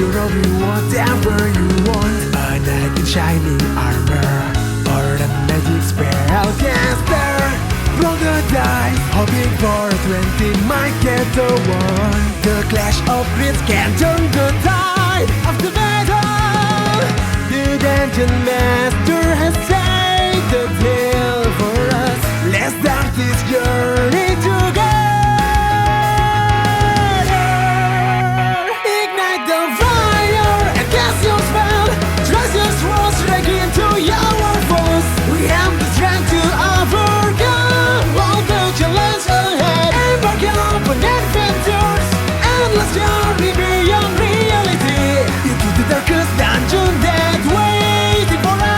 You'll be whatever you want. A knight in shining armor, or a magic spellcaster. Roll the dice, hoping for a 20 might get the one. The clash of grids can turn the tide of the battle. The dungeon master has saved the tale for us. Let's start this journey together. Ignite the fire and cast your spell. Trust your swords straight into your foes. We have the strength to overcome all the challenges ahead. Embark on adventures, endless journey beyond reality. Into the darkest dungeon that waiting for us.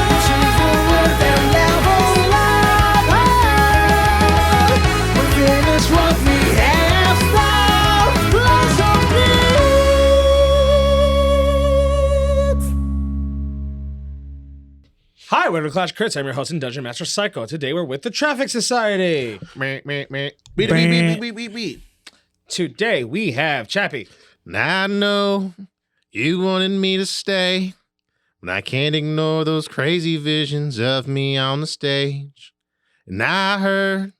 Pushing forward and level up. We finish what we have started. Lots of needs. Hi, welcome to Clash Crits. I'm your host and Dungeon Master Psycho. Today we're with the Traffic Society. Beat. Today we have Chappie. I know you wanted me to stay, but I can't ignore those crazy visions of me on the stage. And I heard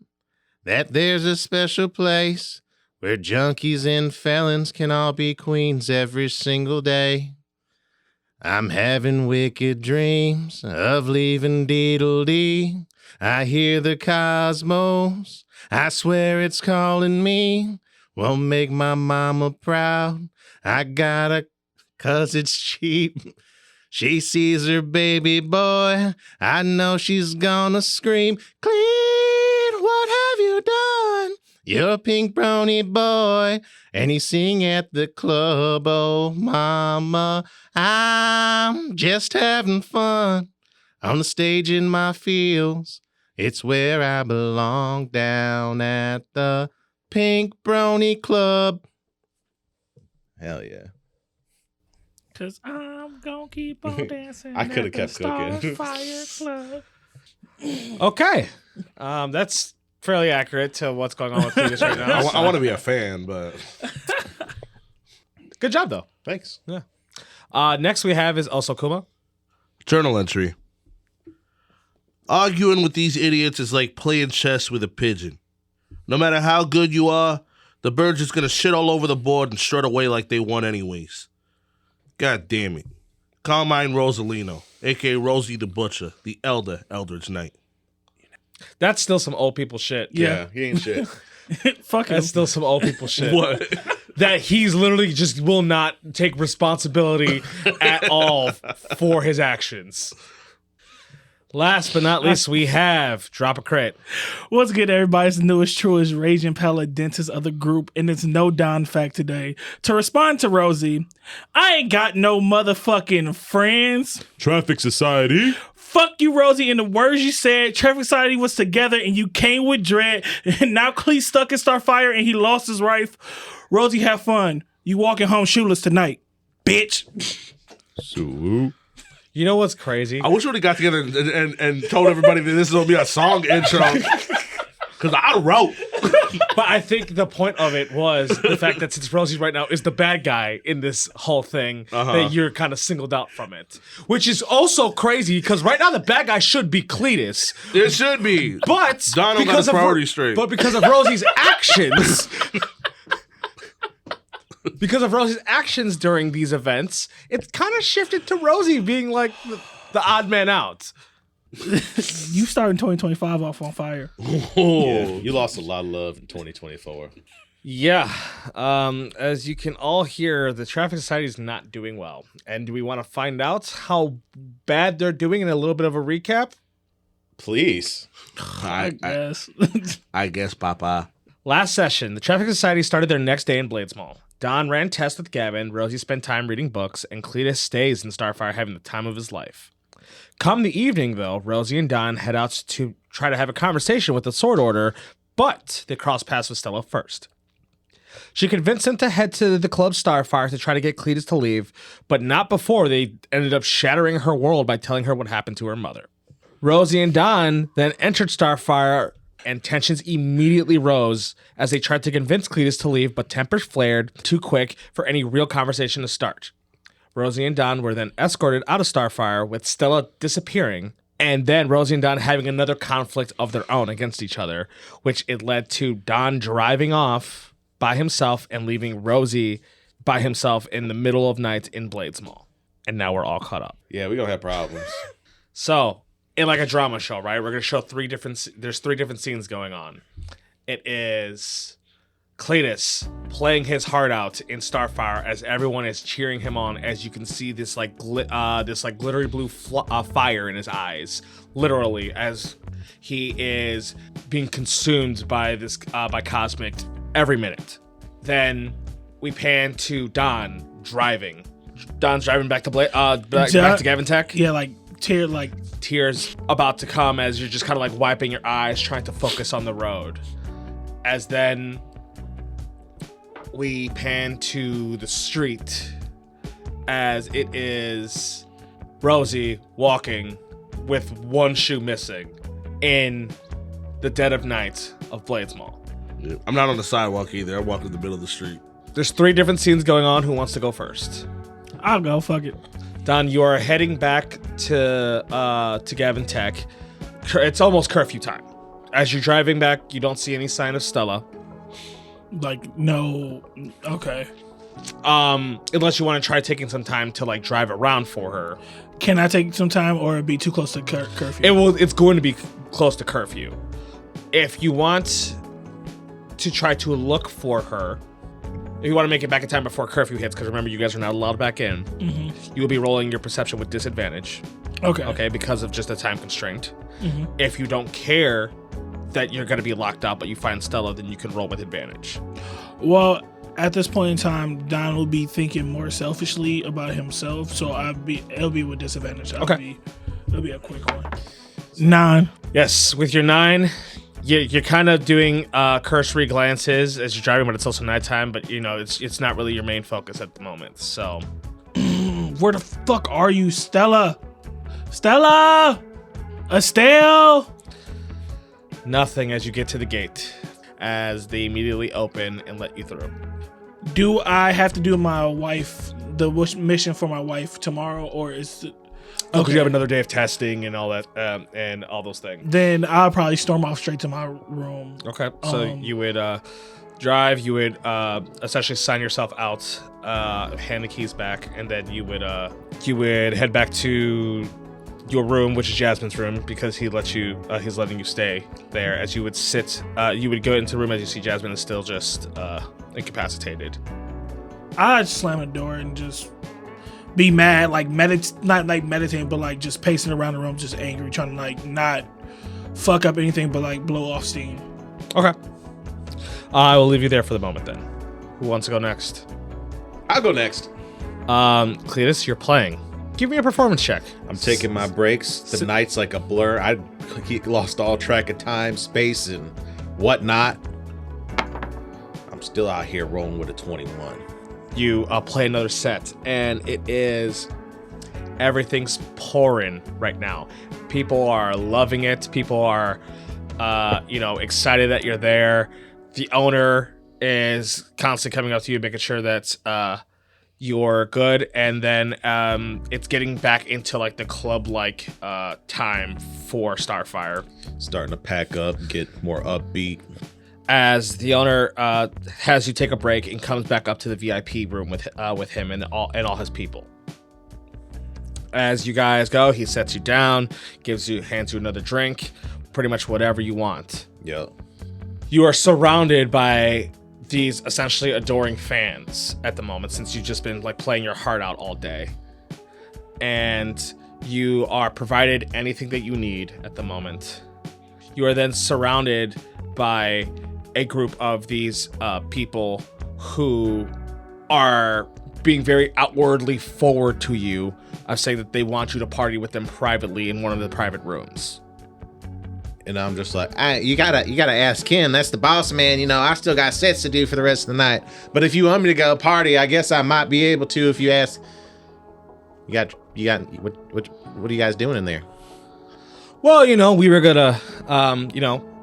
that there's a special place where junkies and felons can all be queens every single day. I'm having wicked dreams of leaving Deedle-Dee. I hear the cosmos, I swear it's calling me. Won't make my mama proud. I gotta, 'cause it's cheap. She sees her baby boy. I know she's gonna scream, Clean, what have you done? You're a pink brony boy. And he sing at the club, oh mama, I'm just having fun. On the stage in my fields, it's where I belong, down at the Pink Brony Club. Hell yeah. Cause I'm gonna keep on dancing. I coulda at the kept cooking. Starfire Club. Okay. That's fairly accurate to what's going on with Cletus right now. I want to be a fan, but Good job, though. Thanks. Yeah. Next we have is also Kuma. journal entry. Arguing with these idiots is like playing chess with a pigeon. No matter how good you are, the bird's just gonna shit all over the board and strut away like they won anyways. God damn it. Carmine Rosalino, a.k.a. Rosie the Butcher, the elder Eldridge Knight. That's still some old people shit. Yeah, he ain't shit. Fuck him. That's still some old people shit. What? That he's literally just will not take responsibility at all for his actions. Last but not least, we have Drop a Crit. What's good, everybody? It's the newest, truest, raging palate dentist of the group, and it's no Don fact today. To respond to Rosie, I ain't got no motherfucking friends. Traffic Society. Fuck you, Rosie. In the words you said, Traffic Society was together and you came with dread, and now Clee's stuck in Starfire and he lost his wife. Rosie, have fun. You walking home shoeless tonight, bitch. Salute. You know what's crazy? I wish we would have got together and told everybody that this is going to be a song intro. Because I wrote. But I think the point of it was the fact that since Rosie right now is the bad guy in this whole thing, that you're kind of singled out from it. Which is also crazy because right now the bad guy should be Cletus. It should be. But Donald got his priorities straight. But because of Rosie's actions... Because of Rosie's actions during these events, it's kind of shifted to Rosie being like the odd man out. You starting 2025 off on fire. Yeah, you lost a lot of love in 2024. Yeah. As you can all hear, the Traffic Society is not doing well. And do we want to find out how bad they're doing in a little bit of a recap? Please. I guess. I guess, Papa. Last session, the Traffic Society started their next day in Blades Mall. Don ran tests with Gavin, Rosie spent time reading books, and Cletus stays in Starfire having the time of his life. Come the evening, though, Rosie and Don head out to try to have a conversation with the Sword Order, but they cross paths with Stella first. She convinced him to head to the club Starfire to try to get Cletus to leave, but not before they ended up shattering her world by telling her what happened to her mother. Rosie and Don then entered Starfire and tensions immediately rose as they tried to convince Cletus to leave, but tempers flared too quick for any real conversation to start. Rosie and Don were then escorted out of Starfire, with Stella disappearing, and then Rosie and Don having another conflict of their own against each other, which it led to Don driving off by himself and leaving Rosie by himself in the middle of night in Blades Mall. And now we're all caught up. Yeah, we gonna have problems. So, in like a drama show, right? We're gonna show there's three different scenes going on. It is Cletus playing his heart out in Starfire as everyone is cheering him on, as you can see this glittery blue fire in his eyes, literally, as he is being consumed by this by Cosmic every minute. Then we pan to Don driving. Don's driving back to back to Gavin Tech. Yeah, Tears about to come as you're just kind of like wiping your eyes, trying to focus on the road. As then we pan to the street as it is Rosie walking with one shoe missing in the dead of night of Blades Mall. Yeah, I'm not on the sidewalk either. I walk in the middle of the street. There's three different scenes going on. Who wants to go first? I'll go. Fuck it. Don, you are heading back to Gavin Tech. It's almost curfew time. As you're driving back, you don't see any sign of Stella. Like, no. Okay. Unless you want to try taking some time to like drive around for her. Can I take some time, or it'd be too close to curfew? It's going to be close to curfew. If you want to try to look for her, if you want to make it back in time before curfew hits, because remember, you guys are not allowed back in, you will be rolling your perception with disadvantage. Okay, because of just a time constraint. If you don't care that you're going to be locked out, but you find Stella, then you can roll with advantage. Well, at this point in time, Don will be thinking more selfishly about himself, so it'll be with disadvantage. It'll be a quick one. 9. Yes, with your 9, you're kind of doing cursory glances as you're driving, but it's also nighttime. But you know, it's not really your main focus at the moment. So, where the fuck are you, Stella? Stella, Estelle. Nothing as you get to the gate, as they immediately open and let you through. Do I have to do the mission for my wife tomorrow, or is it? Oh, because you have another day of testing and all that, and all those things. Then I'll probably storm off straight to my room. Okay, so you would drive, you would essentially sign yourself out, hand the keys back, and then you would head back to your room, which is Jasmine's room, because he's letting you stay there. As you would sit, you would go into the room as you see Jasmine is still just incapacitated. I'd slam the door and just be mad, like not like meditating, but like just pacing around the room, just angry, trying to like not fuck up anything, but like blow off steam. Okay. I will leave you there for the moment then. Who wants to go next? I'll go next. Cletus, you're playing. Give me a performance check. I'm taking my breaks. The night's like a blur. I lost all track of time, space, and whatnot. I'm still out here rolling with a 21. You play another set, and everything's pouring right now. People are loving it. People are, excited that you're there. The owner is constantly coming up to you, making sure that you're good, and then it's getting back into like the club-like time for Starfire. Starting to pack up, get more upbeat. As the owner has you take a break and comes back up to the VIP room with him and all his people. As you guys go, he sets you down, hands you another drink, pretty much whatever you want. Yep. You are surrounded by these essentially adoring fans at the moment, since you've just been like playing your heart out all day. And you are provided anything that you need at the moment. You are then surrounded by a group of these people who are being very outwardly forward to you, of saying that they want you to party with them privately in one of the private rooms. And I'm just like, you gotta ask Ken. That's the boss man. You know, I still got sets to do for the rest of the night. But if you want me to go party, I guess I might be able to. If you ask, you got what are you guys doing in there? Well, we were gonna,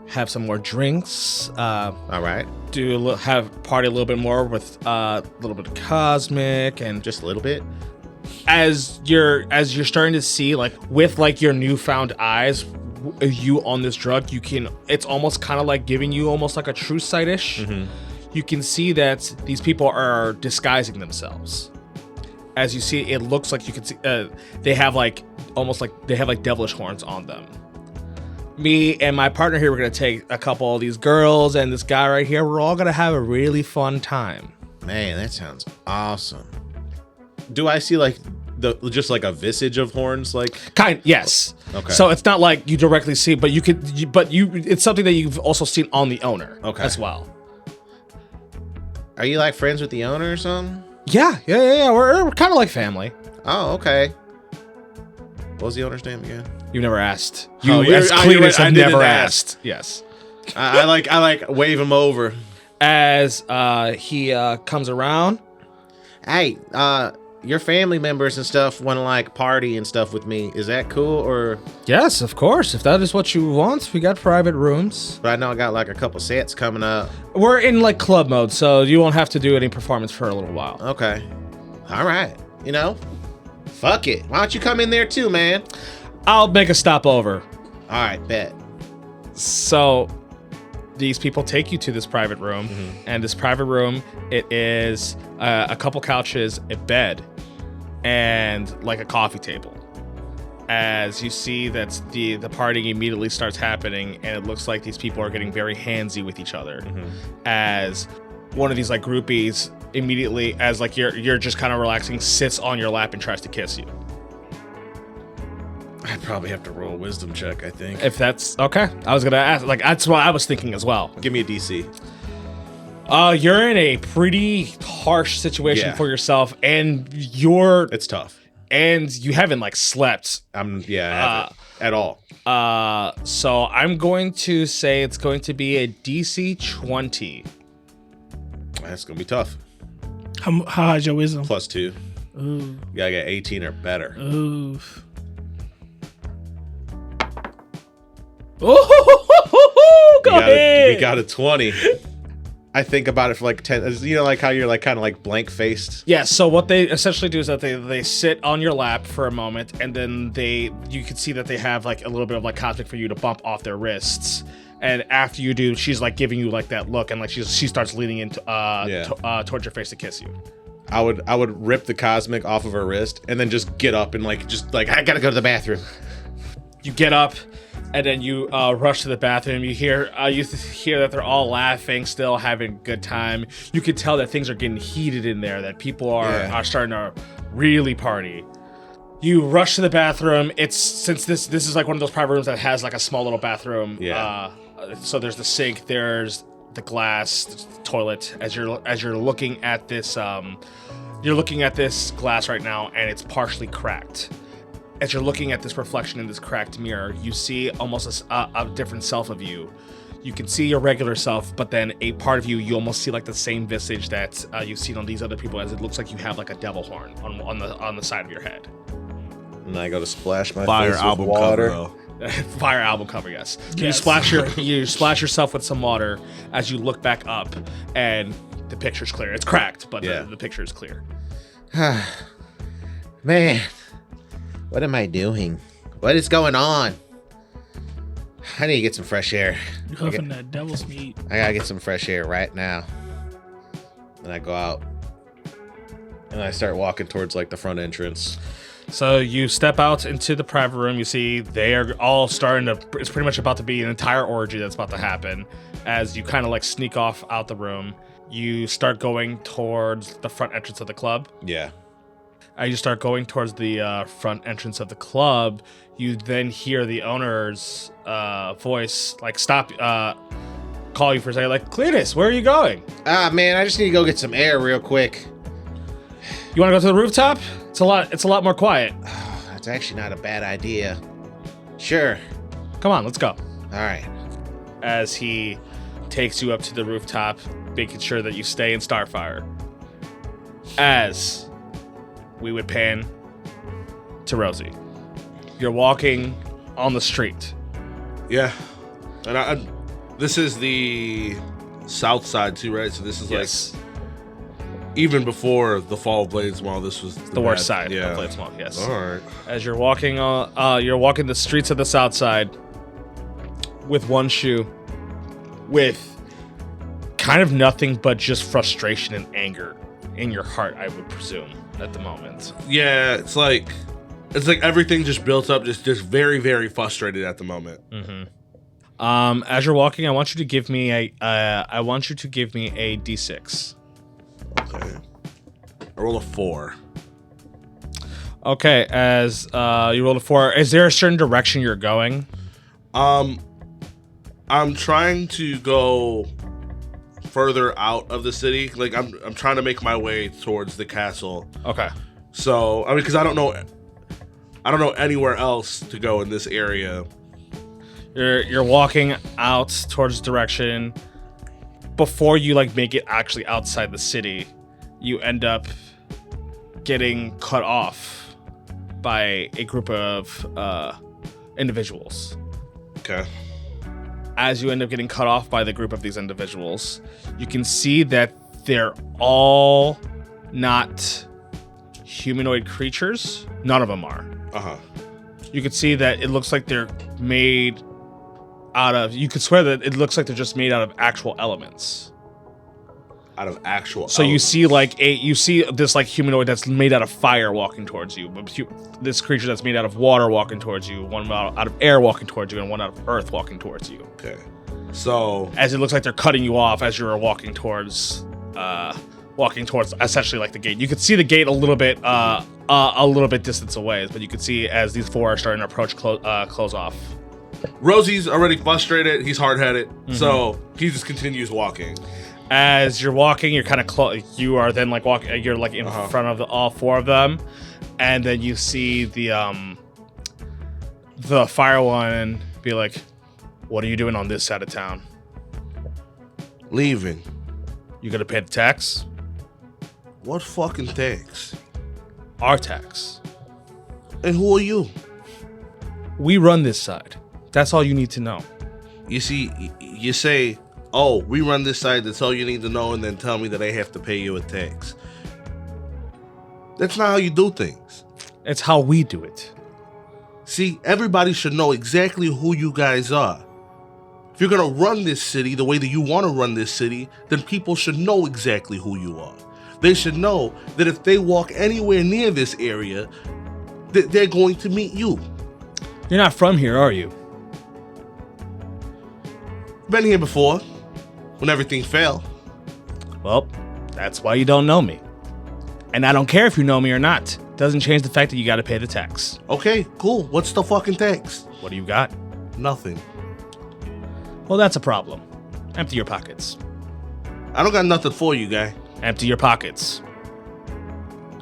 have some more drinks. All right. Have party a little bit more with a little bit of Cosmic, and Just a little bit. as you're starting to see, like with like your newfound eyes, you on this drug, it's almost kind of like giving you almost like a true sight-ish. You can see that these people are disguising themselves. As you see, it looks like you can see they have like devilish horns on them. Me and my partner here, we're gonna take a couple of these girls and this guy right here. We're all gonna have a really fun time. Man, that sounds awesome. Do I see like just like a visage of horns? Like Yes. Okay. So it's not like you directly see, but it's something that you've also seen on the owner. Okay. As well. Are you like friends with the owner or something? Yeah. We're kind of like family. Oh, okay. What was the owner's name again? You never asked. Oh, You, as you're Cletus, right, I have didn't never ask. asked. Yes. I like wave him over. As he comes around. Hey, your family members and stuff want to like party and stuff with me. Is that cool? Or Yes, of course. If that is what you want, we got private rooms. but I know I got like a couple sets coming up. We're in like club mode, so you won't have to do any performance for a little while. Okay. All right. You know, fuck it. Why don't you come in there too, man? I'll make a stopover. All right, bet. So these people take you to this private room, and this private room, it is a couple couches, a bed, and like a coffee table. As you see that the partying immediately starts happening, and it looks like these people are getting very handsy with each other. As one of these like groupies immediately, as like you're just kind of relaxing, sits on your lap and tries to kiss you. I'd probably have to roll a wisdom check, I think. If that's okay, I was gonna ask. Like that's what I was thinking as well. Give me a DC. You're in a pretty harsh situation Yeah. for yourself, and It's tough. you haven't like slept. I haven't at all. So I'm going to say it's going to be a DC 20. That's gonna be tough. How high is your wisdom? +2. Ooh. You gotta get 18 or better. Ooh. Go ahead. We got a 20. I think about it for like 10. You know, like how you're like kind of like blank faced. Yeah. So what they essentially do is that they sit on your lap for a moment, and then you can see that they have like a little bit of like Cosmic for you to bump off their wrists. And after you do, she's like giving you like that look, and like she starts leaning into towards your face to kiss you. I would rip the Cosmic off of her wrist and then just get up and like I gotta go to the bathroom. You get up, and then you rush to the bathroom. You hear that they're all laughing, still having a good time. You can tell that things are getting heated in there, that people are starting to really party. You rush to the bathroom. Since this is like one of those private rooms that has like a small little bathroom. Yeah. So there's the sink, there's the glass, the toilet. As you're looking at this, you're looking at this glass right now, and it's partially cracked. As you're looking at this reflection in this cracked mirror, you see almost a different self of you. You can see your regular self, but then a part of you almost see like the same visage that you've seen on these other people, as it looks like you have like a devil horn on the side of your head. And I go to splash my Fire face album with water. cover, though. Fire album cover, yes. Yes. You splash yourself with some water as you look back up, and the picture's clear. It's cracked, but the picture is clear. Man, what am I doing? What is going on? I need to get some fresh air. You huffing that devil's meat. I gotta get some fresh air right now. And I go out and I start walking towards like the front entrance. So you step out into the private room. You see they are all starting to. It's pretty much about to be an entire orgy that's about to happen. As you kind of like sneak off out the room, you start going towards the front entrance of the club. Yeah. As you start going towards the front entrance of the club, you then hear the owner's voice like stop, call you for a second, like, Cletus, where are you going? Man, I just need to go get some air real quick. You want to go to the rooftop? It's a lot more quiet. That's actually not a bad idea. Sure. Come on, let's go. All right. As he takes you up to the rooftop, making sure that you stay in Starfire. As we would pan to Rosie. You're walking on the street. Yeah. And This is the south side too, right? So this is Yes. like even before the fall of Bladesmall. This was The worst side Yeah. of Bladesmall, yes. All right. As you're walking the streets of the south side with one shoe, with kind of nothing but just frustration and anger in your heart, I would presume, at the moment. Yeah, it's like everything just built up, just very, very frustrated at the moment. As you're walking, I want you to give me a D6. Okay. I roll a 4. Okay, as you roll a 4, is there a certain direction you're going? I'm trying to go further out of the city. Like I'm trying to make my way towards the castle. Okay. So I mean, because I don't know anywhere else to go in this area. You're walking out towards the direction. Before you like make it actually outside the city, you end up getting cut off by a group of individuals. Okay. As you end up getting cut off by the group of these individuals, you can see that they're all not humanoid creatures. None of them are. Uh-huh. You can see that it looks like they're made out of, you could swear that it looks like they're just made out of actual elements. Out of actual So you elements. see this like humanoid that's made out of fire walking towards you, but this creature that's made out of water walking towards you, one out of air walking towards you, and one out of earth walking towards you. Okay. So As it looks like they're cutting you off as you're walking towards essentially like the gate. You could see the gate a little bit distance away, but you could see as these four are starting to approach close off. Rosie's already frustrated. He's hard-headed. So he just continues walking. As you're walking, you're kind of close. You are then like walking. You're like in front of all four of them, and then you see the fire one be like, "What are you doing on this side of town? Leaving. You gonna pay the tax? What fucking tax? Our tax. And who are you? We run this side. That's all you need to know." You see, you say, "Oh, we run this side. That's all you need to know," and then tell me that I have to pay you a tax. That's not how you do things. It's how we do it. See, everybody should know exactly who you guys are. If you're gonna run this city the way that you want to run this city, then people should know exactly who you are. They should know that if they walk anywhere near this area, that they're going to meet you. You're not from here, are you? Been here before, when everything failed. Well, that's why you don't know me. And I don't care if you know me or not. Doesn't change the fact that you gotta pay the tax. Okay, cool. What's the fucking tax? What do you got? Nothing. Well, that's a problem. Empty your pockets. I don't got nothing for you, guy. Empty your pockets.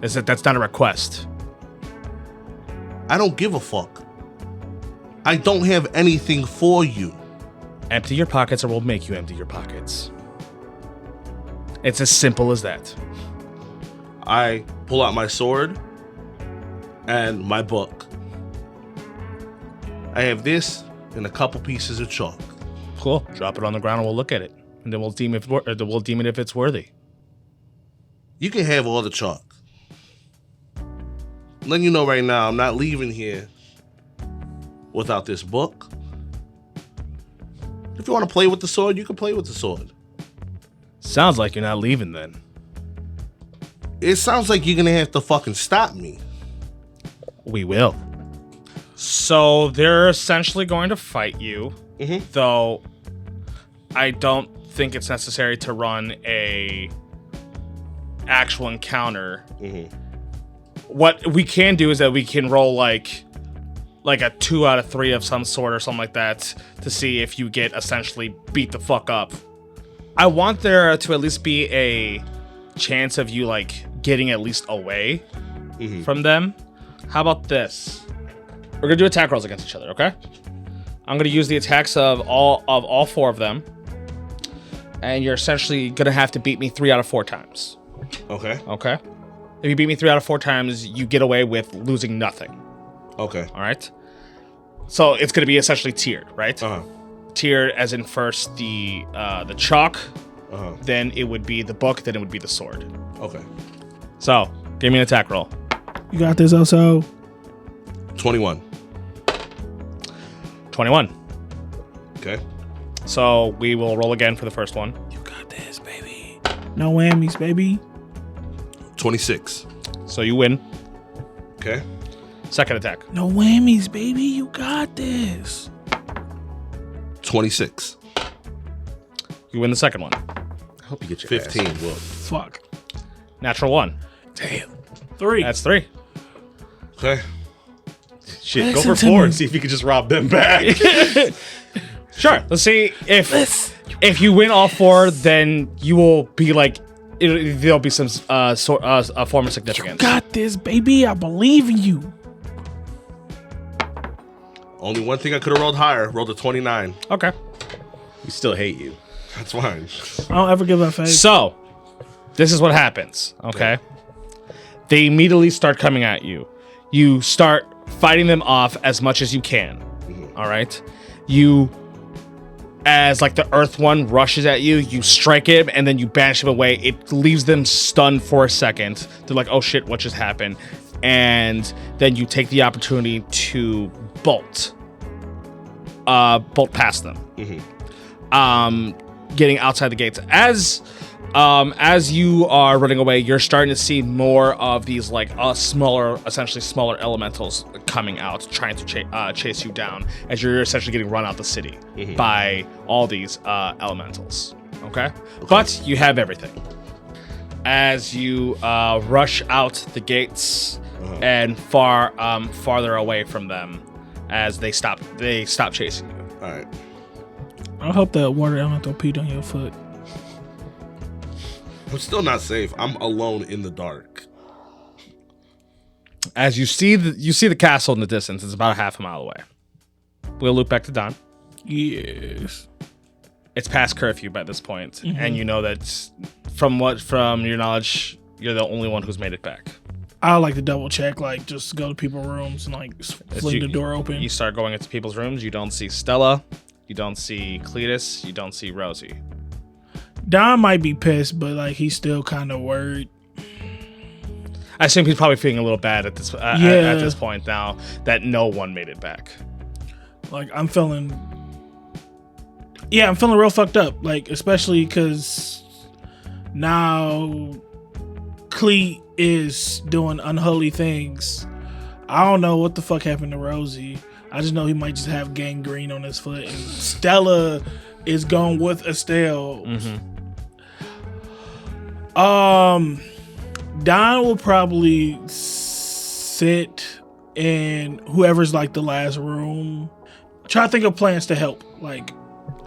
That's not a request. I don't give a fuck. I don't have anything for you. Empty your pockets or we'll make you empty your pockets. It's as simple as that. I pull out my sword and my book. I have this and a couple pieces of chalk. Cool. Drop it on the ground and we'll look at it. And then we'll deem it if it's worthy. You can have all the chalk. I'm letting you know right now, I'm not leaving here without this book. If you want to play with the sword, you can play with the sword. Sounds like you're not leaving then. It sounds like you're gonna have to fucking stop me. We will. So they're essentially going to fight you, though I don't think it's necessary to run a actual encounter. What we can do is that we can roll like a 2 out of 3 of some sort or something like that to see if you get essentially beat the fuck up. I want there to at least be a chance of you like getting at least away from them. How about this? We're gonna do attack rolls against each other, okay? I'm gonna use the attacks of all 4 of them, and you're essentially gonna have to beat me 3 out of 4 times. Okay. Okay? If you beat me 3 out of 4 times, you get away with losing nothing. Okay. All right. So it's going to be essentially tiered, right? tiered as in first the chalk, Uh-huh. then it would be the book, then it would be the sword. Okay. So, give me an attack roll. You got this, Oso. 21. 21. Okay. So we will roll again for the first one. You got this, baby. No whammies, baby. 26. So you win. Okay. Second attack. No whammies, baby. You got this. 26. You win the second one. I hope you get your 15. ass. Well, Fuck. Natural 1. Damn. 3. That's 3. okay. Shit, Listen go for to 4 me. and see if you can just rob them back. Sure. Let's see if you win all 4, then you will be like there'll be some a form of significance. Got this, baby. I believe in you. Only one thing I could have rolled higher. Rolled a 29. Okay. We still hate you. That's fine. I don't ever give up faith. So, this is what happens, okay? They immediately start coming at you. You start fighting them off as much as you can. All right? You, as like the earth one rushes at you, you strike him and then you banish him away. It leaves them stunned for a second. They're like, oh shit, what just happened? And then you take the opportunity to bolt past them. Getting outside the gates. As you are running away, you're starting to see more of these like essentially smaller elementals coming out, trying to chase you down as you're essentially getting run out the city by all these elementals. Okay? But you have everything. As you rush out the gates and farther away from them, as they stop chasing you. All right. I hope that water elemental peed on your foot. I'm still not safe. I'm alone in the dark. As you see the castle in the distance, it's about a half a mile away. We'll loop back to Don. Yes. It's past curfew by this point, and you know that from your knowledge, you're the only one who's made it back. I like to double check, like just go to people's rooms and like fling the door open. You start going into people's rooms. You don't see Stella. You don't see Cletus. You don't see Rosie. Don might be pissed, but like he's still kind of worried. I assume he's probably feeling a little bad at this at this point now that no one made it back. Like I'm feeling real fucked up. Like especially because now Cleet is doing unholy things. I don't know what the fuck happened to Rosie. I just know he might just have gangrene on his foot, and Stella is going with Estelle. Don will probably sit in whoever's like the last room. Try to think of plans to help, like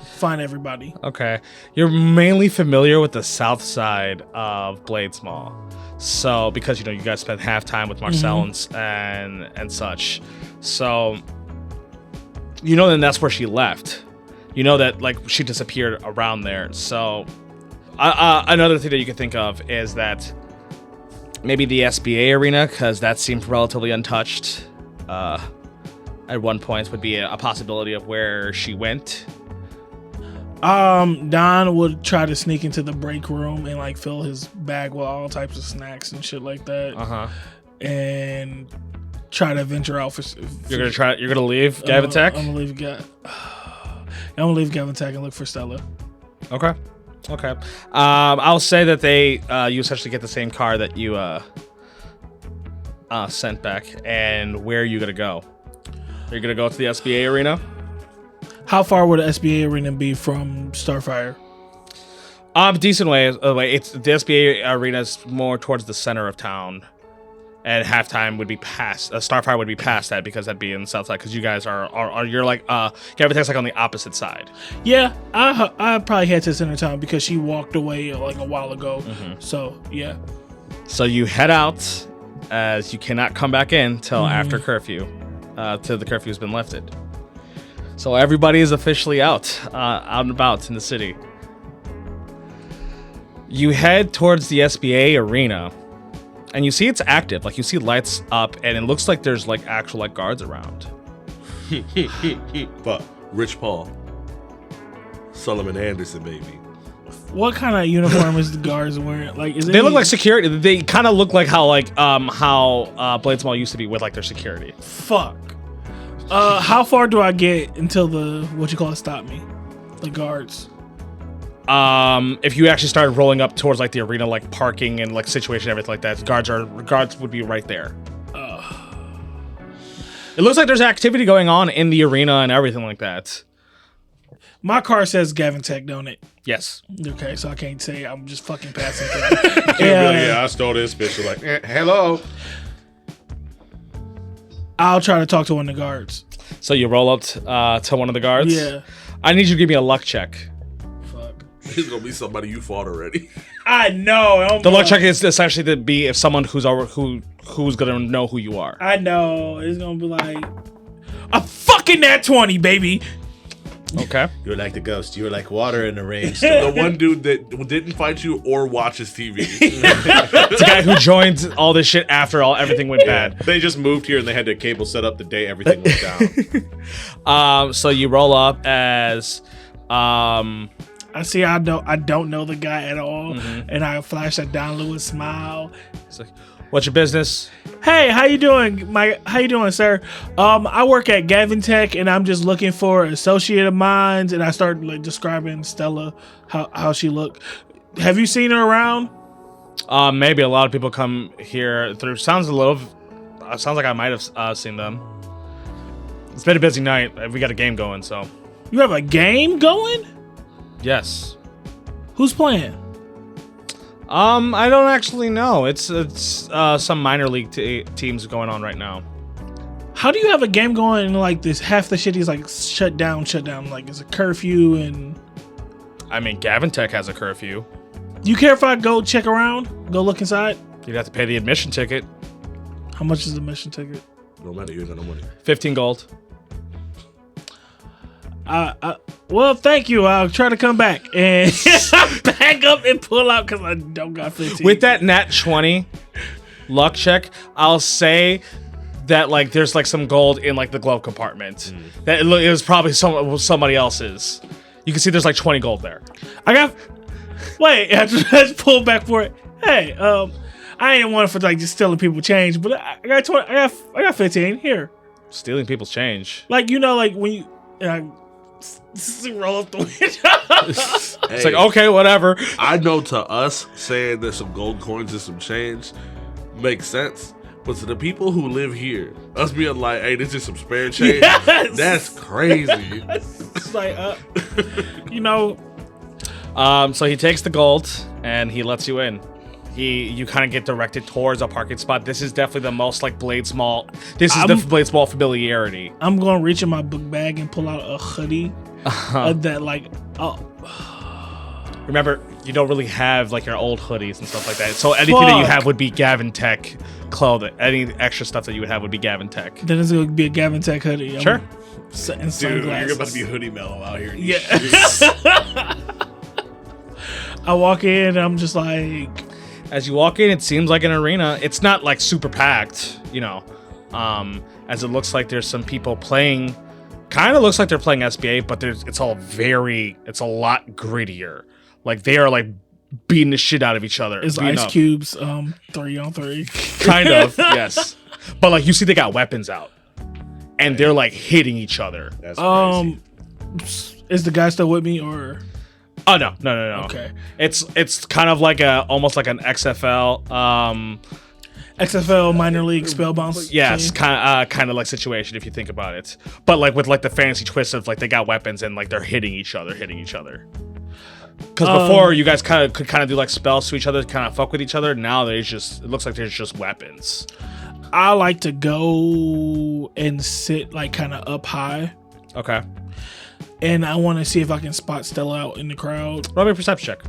find everybody. Okay. You're mainly familiar with the south side of Blades Mall. So, because, you guys spent half time with Marcel and such. So, then that's where she left. You know that, like, she disappeared around there. So, another thing that you can think of is that maybe the SBA arena, because that seemed relatively untouched at one point, would be a possibility of where she went. Don would try to sneak into the break room and like fill his bag with all types of snacks and shit like that. And try to venture out for You're gonna leave Gavin Tech? I'm gonna leave Gavin Tech and look for Stella. Okay. I'll say that you essentially get the same car that you sent back. And where are you gonna go? Are you gonna go to the SBA arena? How far would the SBA arena be from Starfire? Decent way. It's the SBA arena is more towards the center of town, and halftime would be past. Starfire would be past that because that'd be in the south side. Because you guys you're like Gavin Tech's like on the opposite side. Yeah, I probably head to center town because she walked away like a while ago. So yeah. So you head out, as you cannot come back in till after curfew, till the curfew's been lifted. So everybody is officially out and about in the city. You head towards the SBA arena, and you see it's active. Like, you see lights up, and it looks like there's like actual like guards around. But Rich Paul. Solomon Anderson, baby. What kind of uniform is the guards wearing? Like, is They look like security. They kind of look like how Blade Small used to be with like their security. fuck. How far do I get until the stop me? The guards. If you actually started rolling up towards like the arena, like parking and like situation, everything like that, guards would be right there. It looks like there's activity going on in the arena and everything like that. My car says Gavin Tech, don't it? Yes. Okay, so I can't say I'm just fucking passing through. Yeah, I stole this bitch. Like, hello. I'll try to talk to one of the guards. So you roll up to one of the guards. Yeah. I need you to give me a luck check. Fuck. He's gonna be somebody you fought already. I know. The luck check is essentially to be if someone who's gonna know who you are. I know. It's gonna be like a fucking nat 20, baby. Okay. You're like the ghost. You're like water in the rain. The one dude that didn't fight you or watch his TV. It's the guy who joined all this shit after everything went bad. They just moved here and they had their cable set up the day everything went down. So you roll up as I see. I don't know the guy at all, and I flash a Don Lewis smile. it's like, what's your business? Hey, how you doing, How you doing, sir? I work at Gavin Tech, and I'm just looking for an associate of mine. And I start like describing Stella, how she looked. Have you seen her around? Maybe a lot of people come here through. Sounds like I might have seen them. It's been a busy night. We got a game going, so You have a game going? yes. Who's playing? I don't actually know. It's some minor league teams going on right now. How do you have a game going and like this? Half the shit is like shut down. Like it's a curfew, and I mean, Gavin Tech has a curfew. do you care if I go check around, go look inside? You'd have to pay the admission ticket. How much is the admission ticket? No matter, you ain't got no money. 15 gold. Well, thank you. I'll try to come back and back up and pull out because I don't got 15. With that nat 20 luck check, I'll say that like there's like some gold in like the glove compartment. That it was probably somebody else's. You can see there's like 20 gold there. Wait, I just pull back for it. Hey, I ain't one for like just stealing people change, but I got 20. I got 15 here. Stealing people's change. Like like when you roll up the window. It's like, okay, whatever. I know to us saying there's some gold coins and some change makes sense. But to the people who live here, us being like, hey, this is some spare change, Yes. that's crazy. It's like, So he takes the gold and he lets you in. You kind of get directed towards a parking spot. This is definitely the most like Blade Small. This is the Blade Small familiarity. I'm gonna reach in my book bag and pull out a hoodie that like, Remember, you don't really have like your old hoodies and stuff like that. So anything that you have would be Gavin Tech clothing. Any extra stuff that you would have would be Gavin Tech. Then it's gonna be a Gavin Tech hoodie. Sure. And Dude, you're about to be hoodie mellow out here. Yeah. I walk in and I'm just like, As you walk in, it seems like an arena. It's not like super packed, as it looks like there's some people playing. Kind of looks like they're playing SBA, but it's a lot grittier. Like they are like beating the shit out of each other. it's Ice Cube's 3-on-3. Kind of, yes. But like you see they got weapons out. And they're like hitting each other. That's crazy. Is the guy still with me or? Oh no. Okay. It's kind of like almost like an XFL. XFL minor league spell bounce. Yes, team? kind of like situation if you think about it. But like with like the fantasy twist of like they got weapons and like they're hitting each other. Because before you guys could do like spells to each other, kind of fuck with each other. Now it looks like there's just weapons. I like to go and sit like kind of up high, Okay. and I want to see if I can spot Stella out in the crowd. Roll me a perception check.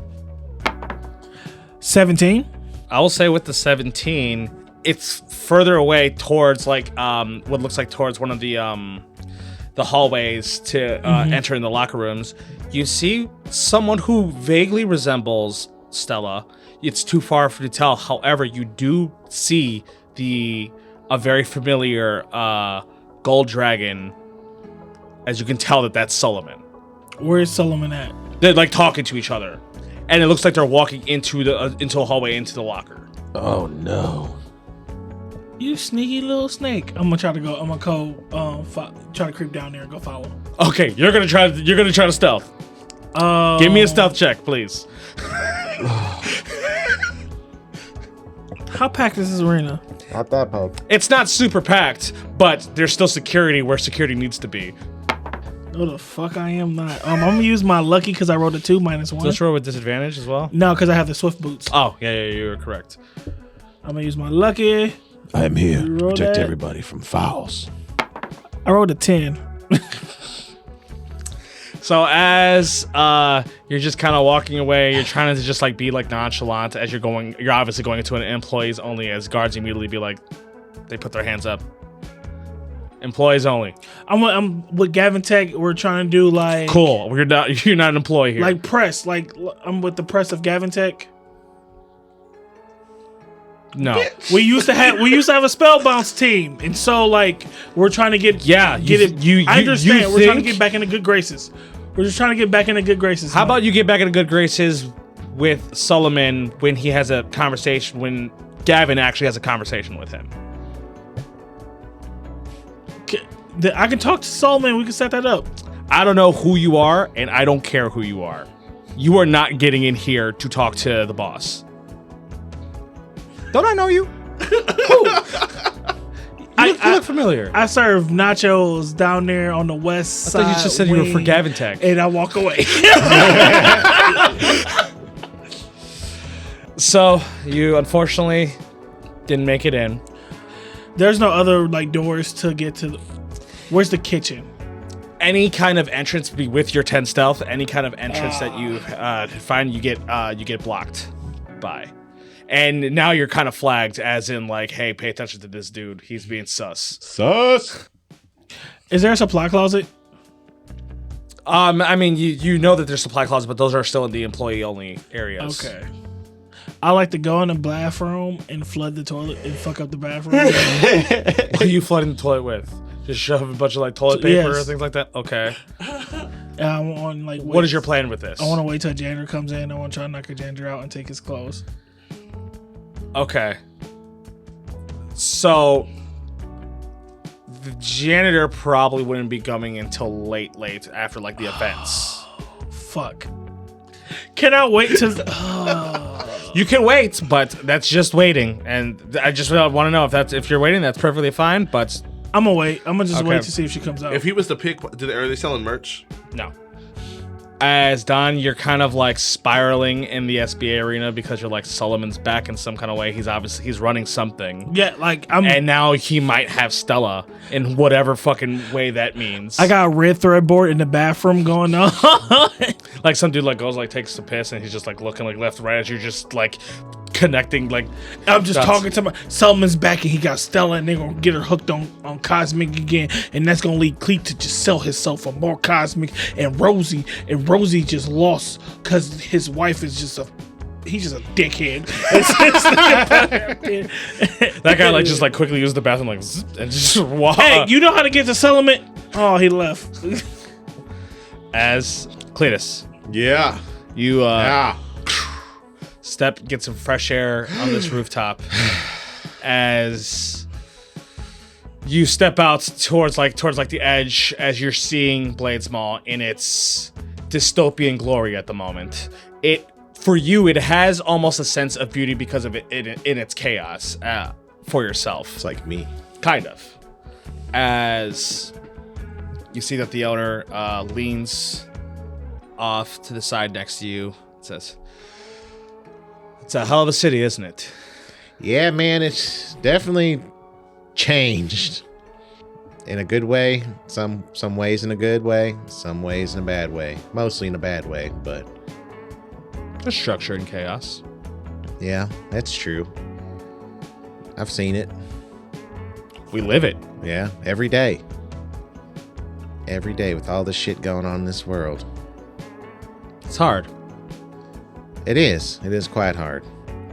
17. I will say with the 17, it's further away towards like what looks like towards one of the hallways to enter in the locker rooms. You see someone who vaguely resembles Stella. It's too far for you to tell. However, you do see a very familiar gold dragon. As you can tell that's Solomon. Where is Solomon at? They're like talking to each other, and it looks like they're walking into a hallway into the locker. Oh no. You sneaky little snake. I'm gonna try to try to creep down there and go follow. Okay, you're gonna try to stealth. Give me a stealth check, please. How packed is this arena? Not that packed. It's not super packed, but there's still security where security needs to be. No, the fuck I am not. I'm gonna use my lucky because I rolled a 2 minus 1. Let's roll with disadvantage as well. No, because I have the swift boots. Oh, yeah, you're correct. I'm gonna use my lucky. I'm here to roll protect that. everybody from fouls. I rolled a 10. So as you're just kind of walking away, you're trying to just like be like nonchalant as you're obviously going into an employees only, as guards immediately be like, they put their hands up. Employees only. I'm with Gavin Tech. We're trying to do like Cool. You're not an employee here. like press. Like I'm with the press of Gavin Tech. No. We used to have a spell bounce team, and so like we're trying to get Yeah, it. you I understand. We're trying to think- get back into good graces. We're just trying to get back into good graces. How about you get back into good graces with Solomon when he has a conversation, when Gavin actually has a conversation with him? I can talk to Solomon. We can set that up. I don't know who you are, and I don't care who you are. You are not getting in here to talk to the boss. Don't I know you? You look familiar. I serve nachos down there on the west I side. thought you just said you were for wing, Gavin Tech. and I walk away. So you unfortunately didn't make it in. There's no other like doors to get to. Where's the kitchen? Any kind of entrance be with your 10 stealth. Any kind of entrance that you find, you get blocked by. And now you're kind of flagged, as in like, hey, pay attention to this dude. He's being sus. Sus. Is there a supply closet? I mean, you know that there's supply closets, but those are still in the employee only areas. Okay. I like to go in the bathroom and flood the toilet and fuck up the bathroom. What are you flooding the toilet with? Just shove a bunch of like toilet paper or Yes. things like that? Okay. And I want like. What is your plan with this? I want to wait till a janitor comes in. I want to try to knock a janitor out and take his clothes. Okay. So the janitor probably wouldn't be coming until late after like the events. Fuck. Can I wait till? You can wait, but that's just waiting. And I just want to know if you're waiting, that's perfectly fine. But I'm gonna wait. I'm gonna just Okay. wait to see if she comes out. If he was to pick, are they selling merch? no. As Don, you're kind of like spiraling in the SBA arena because you're like Solomon's back in some kind of way. He's running something. yeah, like I'm. And now he might have Stella in whatever fucking way that means. I got a red thread board in the bathroom going on. like some dude like goes like takes the piss and he's just like looking like left and right as you're just like connecting like I'm just dots. talking to my Solomon's back and he got Stella and they're gonna get her hooked on Cosmic again, and that's gonna lead Cleet to just sell himself for more Cosmic, and Rosie just lost because his wife is just he's just a dickhead. That guy like just like quickly used the bathroom like zzz, and just walk. Hey, you know how to get to Solomon? Oh, he left. As Cletus, Yeah. you Yeah. get some fresh air on this rooftop as you step out towards the edge as you're seeing Blades Mall in its dystopian glory at the moment. For you, it has almost a sense of beauty because of it in its chaos for yourself. It's like me. Kind of. As you see that the owner leans off to the side next to you, it says, "It's a hell of a city, isn't it?" Yeah, man, it's definitely changed in a good way. Some ways in a good way, some ways in a bad way. Mostly in a bad way, but There's structure and chaos. yeah, that's true. I've seen it. We live it. Yeah, every day. Every day with all the shit going on in this world. It's hard. It is. It is quite hard.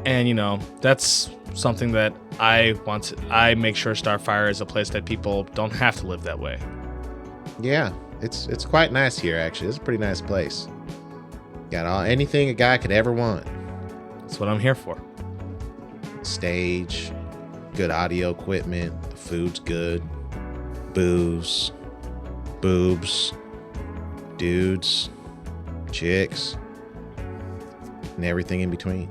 And, that's something that I make sure Starfire is a place that people don't have to live that way. Yeah, it's quite nice here, actually. It's a pretty nice place. Got anything a guy could ever want. That's what I'm here for. Stage, good audio equipment, the food's good, booze, boobs, dudes, chicks, and everything in between.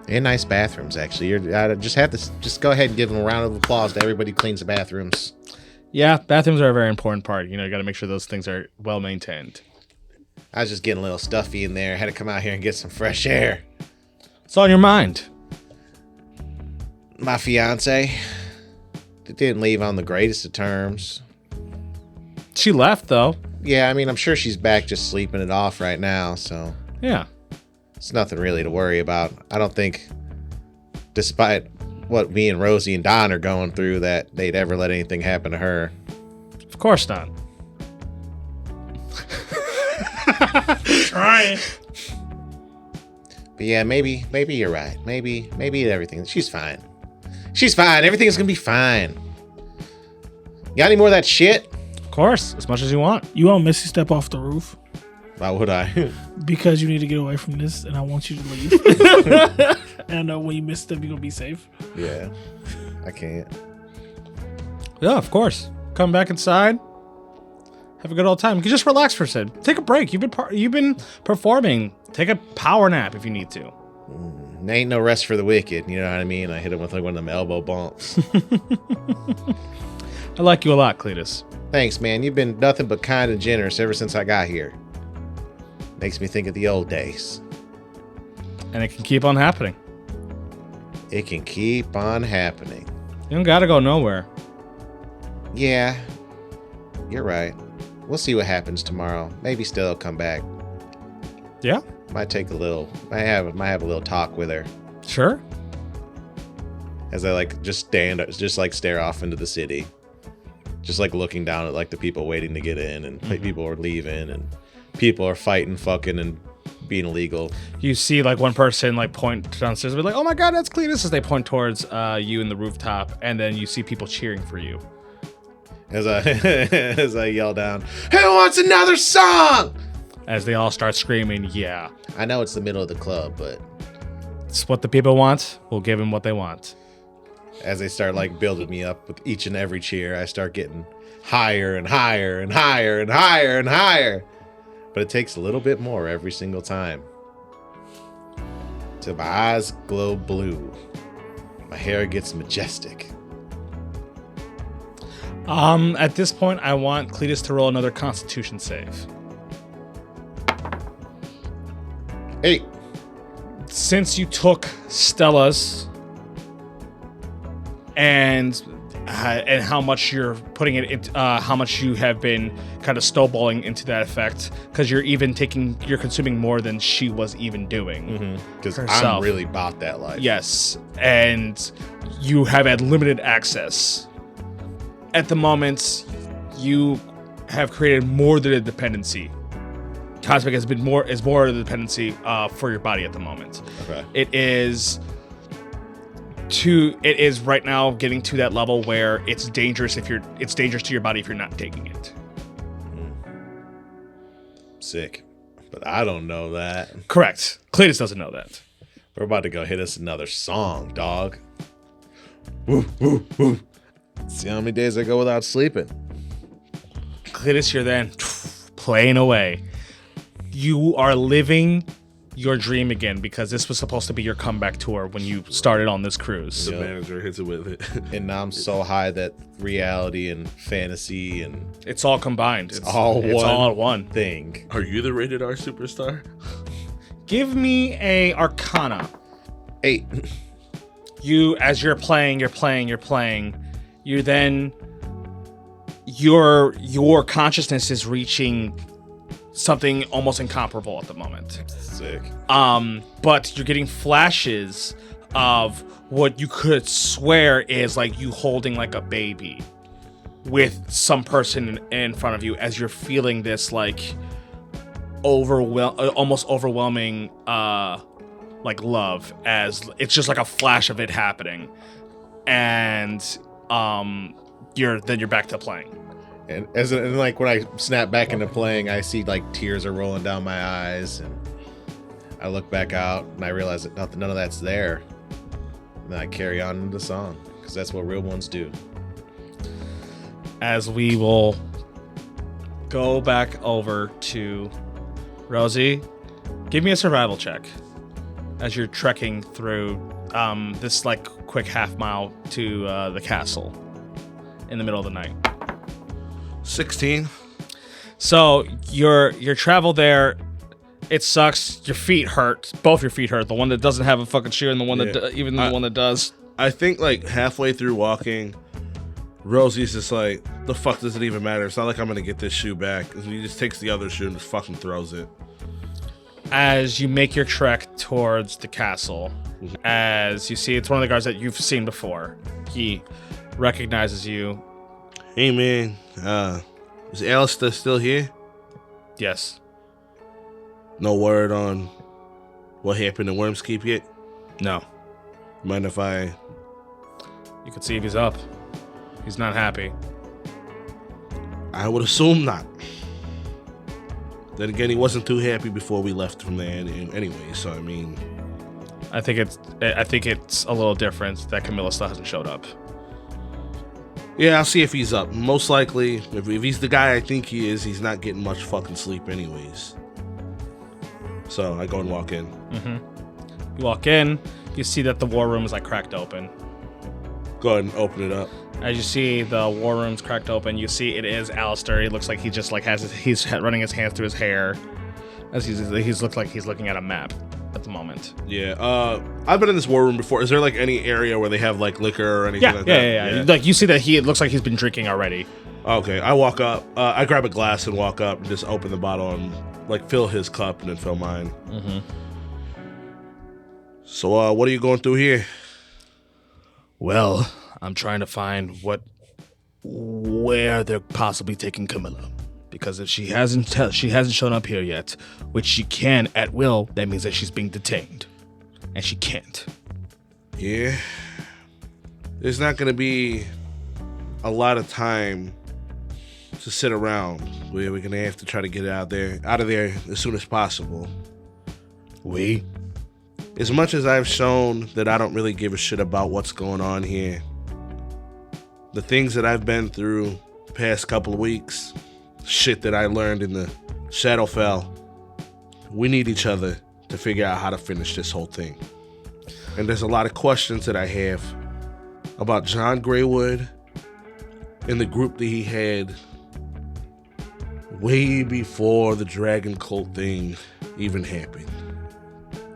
And nice bathrooms, actually. I just have to just go ahead and give them a round of applause to everybody who cleans the bathrooms. Yeah, bathrooms are a very important part. You got to make sure those things are well maintained. I was just getting a little stuffy in there. Had to come out here and get some fresh air. What's on your mind? My fiance didn't leave on the greatest of terms. She left, though. Yeah, I mean, I'm sure she's back just sleeping it off right now, so Yeah. it's nothing really to worry about. I don't think, despite what me and Rosie and Don are going through, that they'd ever let anything happen to her. Of course not. Trying. But yeah, maybe you're right. Maybe everything. She's fine. She's fine. Everything's gonna be fine. Got any more of that shit? Of course, as much as you want. You want Missy step off the roof? Why would I? Because you need to get away from this, and I want you to leave. And I know when you miss them, you're gonna be safe. Yeah, I can't. Yeah, of course. Come back inside. Have a good old time. You can just relax for a second. Take a break. You've been performing. Take a power nap if you need to. Ain't no rest for the wicked. You know what I mean? I hit him with like one of them elbow bumps. I like you a lot, Cletus. Thanks, man. You've been nothing but kind and generous ever since I got here. Makes me think of the old days. And it can keep on happening. It can keep on happening. You don't gotta go nowhere. Yeah, you're right. We'll see what happens tomorrow. Maybe still he'll come back. Yeah, Might take a little. Might have a little talk with her sure. as I like just stare off into the city, just like looking down at like the people waiting to get in, and people are leaving, and people are fighting, fucking, and being illegal. You see like one person like point downstairs and be like, oh my god, that's Cletus, as they point towards you in the rooftop, and then you see people cheering for you. As I as I yell down, "Who wants another song?" As they all start screaming, yeah. I know it's the middle of the club, but It's what the people want. We'll give them what they want. as they start like building me up with each and every cheer, I start getting higher and higher and higher and higher and higher. But it takes a little bit more every single time. Till my eyes glow blue. My hair gets majestic. At this point, I want Cletus to roll another Constitution save. 8. Since you took Stella's and how much you're putting it into, how much you have been kind of snowballing into that effect, because you're consuming more than she was even doing. Because I'm Herself. really about that life. Yes, and you have had limited access. At the moment, you have created more than a dependency. Cosmic is more of a dependency for your body at the moment. Okay. It is right now getting to that level where it's dangerous to your body if you're not taking it. Sick. But I don't know that. Correct. Cletus doesn't know that. We're about to go hit us another song, dog. Woo, woo, woo. See how many days I go without sleeping. Cletus, you're then playing away. You are living your dream again, because this was supposed to be your comeback tour when you started on this cruise. The Yep. manager hits it with it. And now I'm so high that reality and fantasy and It's all combined. It's all all one. thing. Are you the rated R superstar? Give me a Arcana. 8. You, as you're playing, you then your consciousness is reaching something almost incomparable at the moment. Sick. But you're getting flashes of what you could swear is like you holding like a baby with some person in front of you, as you're feeling this like almost overwhelming like love, as it's just like a flash of it happening, and you're back to playing. And like when I snap back into playing, I see like tears are rolling down my eyes, and I look back out and I realize that none of that's there. And then I carry on into the song because that's what real ones do. As we will go back over to Rosie, give me a survival check as you're trekking through this like quick half mile to the castle in the middle of the night. 16. So your travel there, it sucks. Your feet hurt. Both your feet hurt. The one that doesn't have a fucking shoe and the one that even the one that does. I think like halfway through walking, Rosie's just like, the fuck does it even matter? It's not like I'm gonna get this shoe back. And he just takes the other shoe and just fucking throws it. As you make your trek towards the castle, as you see, it's one of the guards that you've seen before. He recognizes you. Hey man, is Alistair still here? Yes. No word on what happened in Worm's Keep yet? No. Mind if I... You can see if he's up. He's not happy. I would assume not. Then again, he wasn't too happy before we left from there anyway, so I mean... I think it's a little different that Camilla still hasn't showed up. Yeah, I'll see if he's up. Most likely, if he's the guy I think he is, he's not getting much fucking sleep anyways. So I go and walk in. Mm-hmm. You walk in, you see that the war room is like cracked open. Go ahead and open it up. As you see the war room's cracked open, you see it is Alistair. He looks like he just like he's running his hands through his hair, as he's looks like he's looking at a map at the moment. Yeah, I've been in this war room before. Is there like any area where they have like liquor or anything like that? Yeah. Like you see that it looks like he's been drinking already. Okay, I walk up, I grab a glass and walk up and just open the bottle and like fill his cup and then fill mine. Mm-hmm. So, what are you going through here? Well, I'm trying to find where they're possibly taking Camilla. Because if she hasn't shown up here yet, which she can at will, that means that she's being detained. And she can't. Yeah. There's not going to be a lot of time to sit around. We're going to have to try to get out of there as soon as possible. As much as I've shown that I don't really give a shit about what's going on here, the things that I've been through the past couple of weeks, shit that I learned in the Shadowfell, we need each other to figure out how to finish this whole thing. And there's a lot of questions that I have about John Greywood and the group that he had way before the Dragon Cult thing even happened.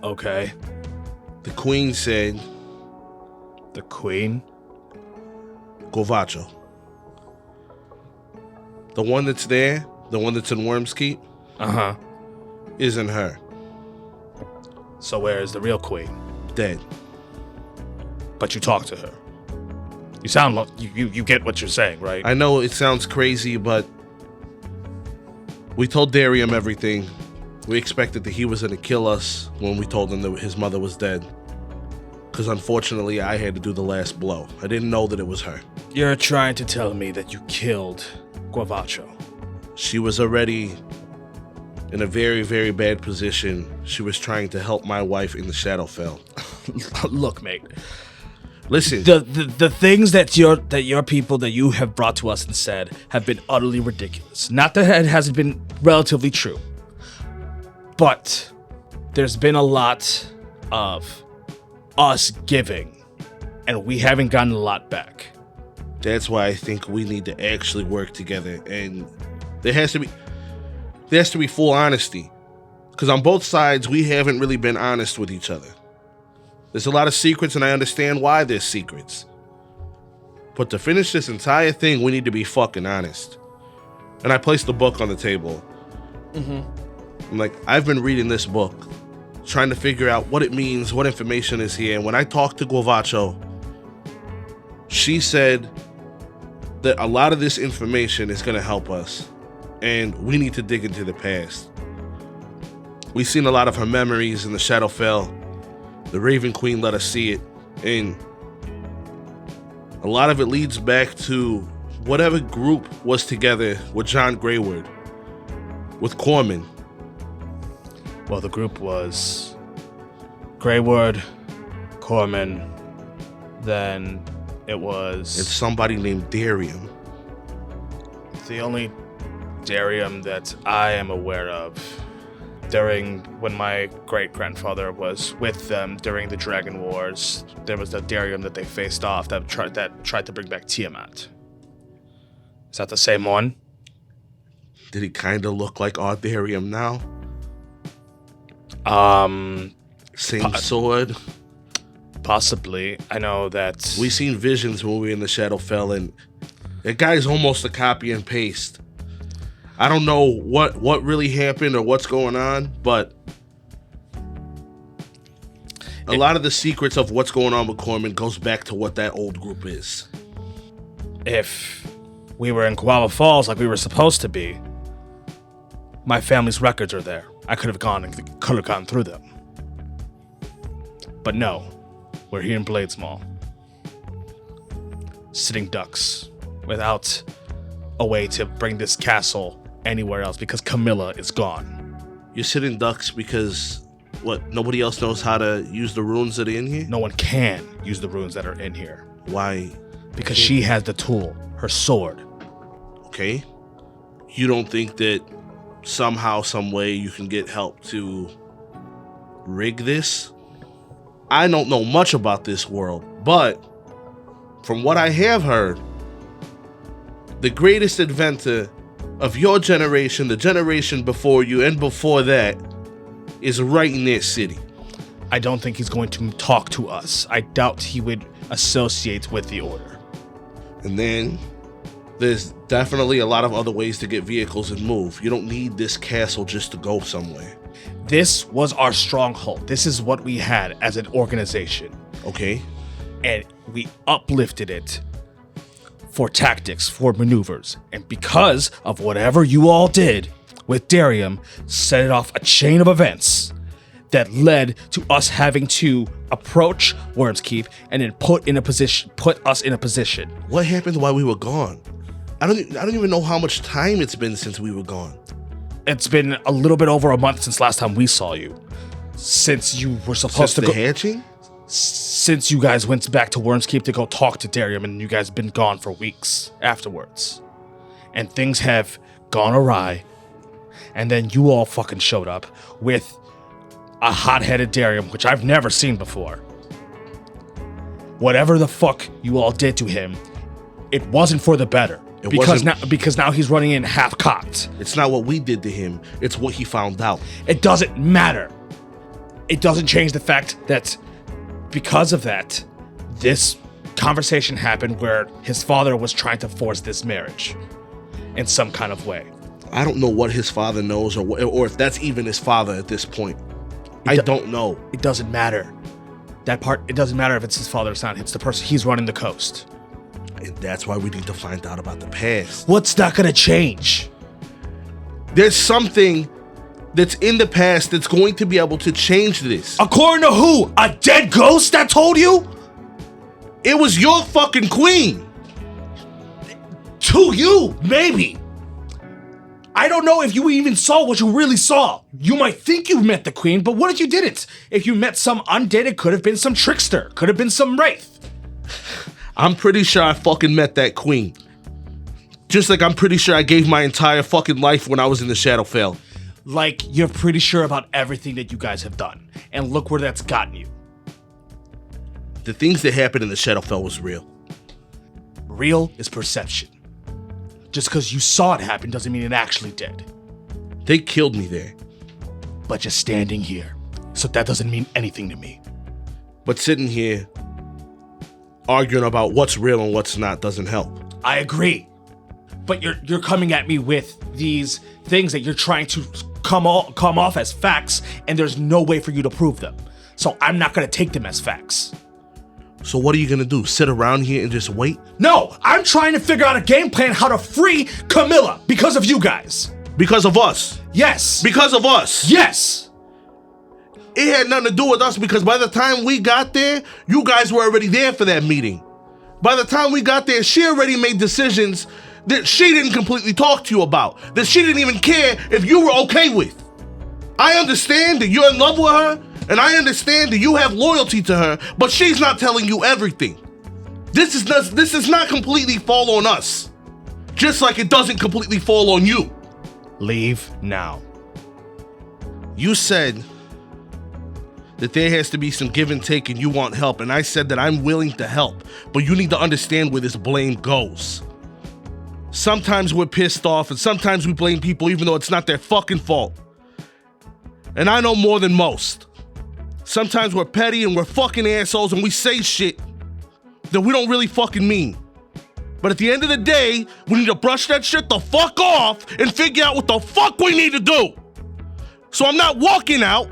Okay. The Queen said... The Queen? Govacho. The one that's there, the one that's in Worm's Keep, isn't her. So where is the real Queen? Dead. But you talk to her. You sound like you get what you're saying, right? I know it sounds crazy, but we told Darium everything. We expected that he was going to kill us when we told him that his mother was dead. Because unfortunately, I had to do the last blow. I didn't know that it was her. You're trying to tell me that you killed Guavacho. She was already in a very, very bad position. She was trying to help my wife in the Shadowfell. Look, mate. Listen. The things that your people that you have brought to us and said have been utterly ridiculous. Not that it hasn't been relatively true, but there's been a lot of us giving, and we haven't gotten a lot back. That's why I think we need to actually work together, and there has to be full honesty, because on both sides we haven't really been honest with each other. There's a lot of secrets, and I understand why there's secrets, but to finish this entire thing, we need to be fucking honest. And I placed the book on the table. I'm like, I've been reading this book, trying to figure out what it means, what information is here. And when I talked to Guavacho, she said that a lot of this information is going to help us, and we need to dig into the past. We've seen a lot of her memories in the Shadowfell. The Raven Queen let us see it, and a lot of it leads back to whatever group was together with John Graywood, with Corman. Well, the group was Graywood, Corman, then it was... And somebody named Darium. The only Darium that I am aware of during when my great-grandfather was with them during the Dragon Wars, there was the Darium that they faced off that tried to bring back Tiamat. Is that the same one? Did he kind of look like our Darium now? Same sword? Possibly. I know that... We seen visions when we were in the Shadowfell, and that guy's almost a copy and paste. I don't know what really happened or what's going on, but a lot of the secrets of what's going on with Corman goes back to what that old group is. If we were in Guava Falls like we were supposed to be, my family's records are there. I could have gone through them. But no, we're here in Bladesmall, sitting ducks without a way to bring this castle anywhere else because Camilla is gone. You're sitting ducks because, what, nobody else knows how to use the runes that are in here? No one can use the runes that are in here. Why? Because she has the tool, her sword. Okay. You don't think that somehow, some way you can get help to rig this? I don't know much about this world, but from what I have heard, the greatest inventor of your generation, the generation before you and before that, is right in this city. I don't think he's going to talk to us. I doubt he would associate with the Order. And then there's definitely a lot of other ways to get vehicles and move. You don't need this castle just to go somewhere. This was our stronghold. This is what we had as an organization. Okay. And we uplifted it for tactics, for maneuvers. And because of whatever you all did with Darium, set it off a chain of events that led to us having to approach Worm's Keep and then put us in a position. What happened while we were gone? I don't even know how much time it's been since we were gone. It's been a little bit over a month since last time we saw you. Since you were supposed to go... hatching? Since you guys went back to Worm's Keep to go talk to Darium, and you guys have been gone for weeks afterwards. And things have gone awry. And then you all fucking showed up with a hot-headed Darium, which I've never seen before. Whatever the fuck you all did to him, it wasn't for the better. Because now he's running in half-cocked. It's not what we did to him. It's what he found out. It doesn't matter. It doesn't change the fact that because of that, this conversation happened where his father was trying to force this marriage in some kind of way. I don't know what his father knows or if that's even his father at this point. I don't know. It doesn't matter. That part, it doesn't matter if it's his father or not. It's the person he's running the coast. And that's why we need to find out about the past. What's not gonna change? There's something that's in the past that's going to be able to change this. According to who? A dead ghost that told you? It was your fucking queen. To you, maybe. I don't know if you even saw what you really saw. You might think you met the queen, but what if you didn't? If you met some undead, it could have been some trickster. Could have been some wraith. I'm pretty sure I fucking met that queen. Just like I'm pretty sure I gave my entire fucking life when I was in the Shadowfell. Like you're pretty sure about everything that you guys have done. And look where that's gotten you. The things that happened in the Shadowfell was real. Real is perception. Just because you saw it happen doesn't mean it actually did. They killed me there. But you're standing here. So that doesn't mean anything to me. But sitting here arguing about what's real and what's not doesn't help. I agree. But you're coming at me with these things that you're trying to come off as facts, and there's no way for you to prove them. So I'm not going to take them as facts. So what are you going to do? Sit around here and just wait? No, I'm trying to figure out a game plan how to free Camilla because of you guys. Because of us? Yes. Because of us? Yes. It had nothing to do with us because by the time we got there, you guys were already there for that meeting. By the time we got there, she already made decisions that she didn't completely talk to you about, that she didn't even care if you were okay with. I understand that you're in love with her, and I understand that you have loyalty to her, but she's not telling you everything. This does not completely fall on us, just like it doesn't completely fall on you. Leave now. You said that there has to be some give and take and you want help, and I said that I'm willing to help, but you need to understand where this blame goes. Sometimes we're pissed off, and sometimes we blame people even though it's not their fucking fault. And I know more than most. Sometimes we're petty and we're fucking assholes and we say shit that we don't really fucking mean. But at the end of the day, we need to brush that shit the fuck off and figure out what the fuck we need to do. So I'm not walking out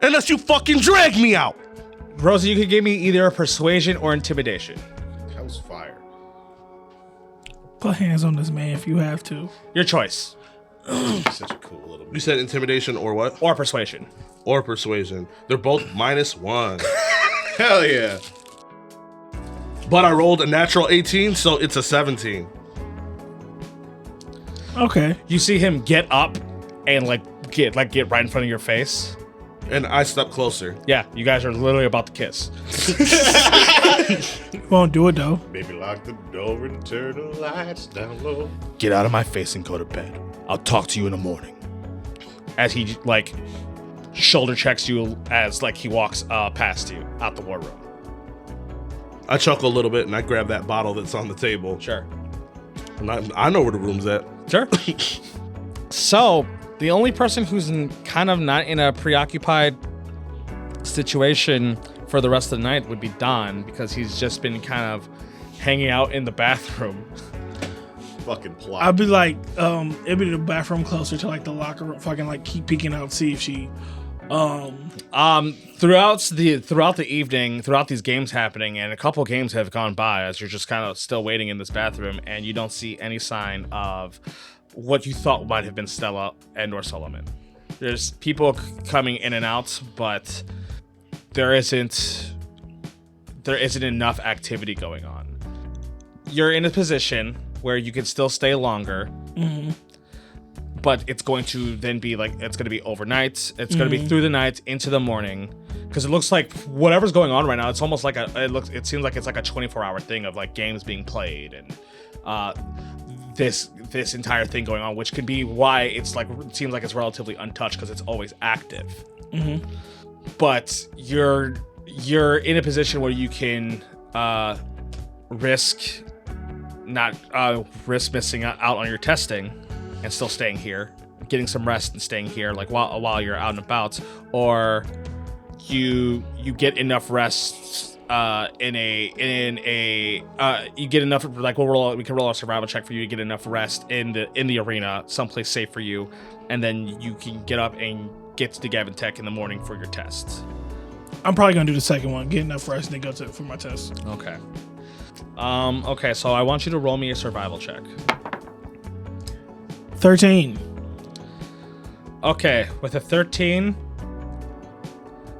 unless you fucking drag me out. Rosie, you could give me either a persuasion or intimidation. That was fire. Put hands on this man if you have to. Your choice. Such a cool little. You said intimidation or what? Or persuasion. Or persuasion. They're both -1. Hell yeah. But I rolled a natural 18, so it's a 17. Okay. You see him get up and get right in front of your face. And I step closer. Yeah, you guys are literally about to kiss. Won't do it though. Maybe lock the door and turn the lights down low. Get out of my face and go to bed. I'll talk to you in the morning. As he shoulder checks you as he walks past you out the war room. I chuckle a little bit and I grab that bottle that's on the table. Sure. And I know where the room's at. Sure. So, the only person who's kind of not in a preoccupied situation for the rest of the night would be Don, because he's just been kind of hanging out in the bathroom. Fucking plot. I'd be it'd be the bathroom closer to the locker room. Fucking keep peeking out, see if she. Throughout the evening, throughout these games happening, and a couple games have gone by as you're just kind of still waiting in this bathroom, and you don't see any sign of what you thought might have been Stella and or Solomon. There's people coming in and out, but there isn't enough activity going on. You're in a position where you can still stay longer. Mm-hmm. But it's going to then be it's going to be overnight. It's going to be through the night into the morning, because it looks like whatever's going on right now, it's almost it seems like it's a 24-hour thing of games being played and this entire thing going on, which could be why it seems like it's relatively untouched, because it's always active. Mm-hmm. But you're in a position where you can risk missing out on your testing and still staying here, getting some rest and staying here while you're out and about, or you get enough rest you get enough we can roll a survival check for you to get enough rest in the arena, someplace safe for you, and then you can get up and get to the Gavin Tech in the morning for your tests. I'm probably gonna do the second one, get enough rest, and then go for my test. Okay. Okay, so I want you to roll me a survival check. 13. Okay, with a 13,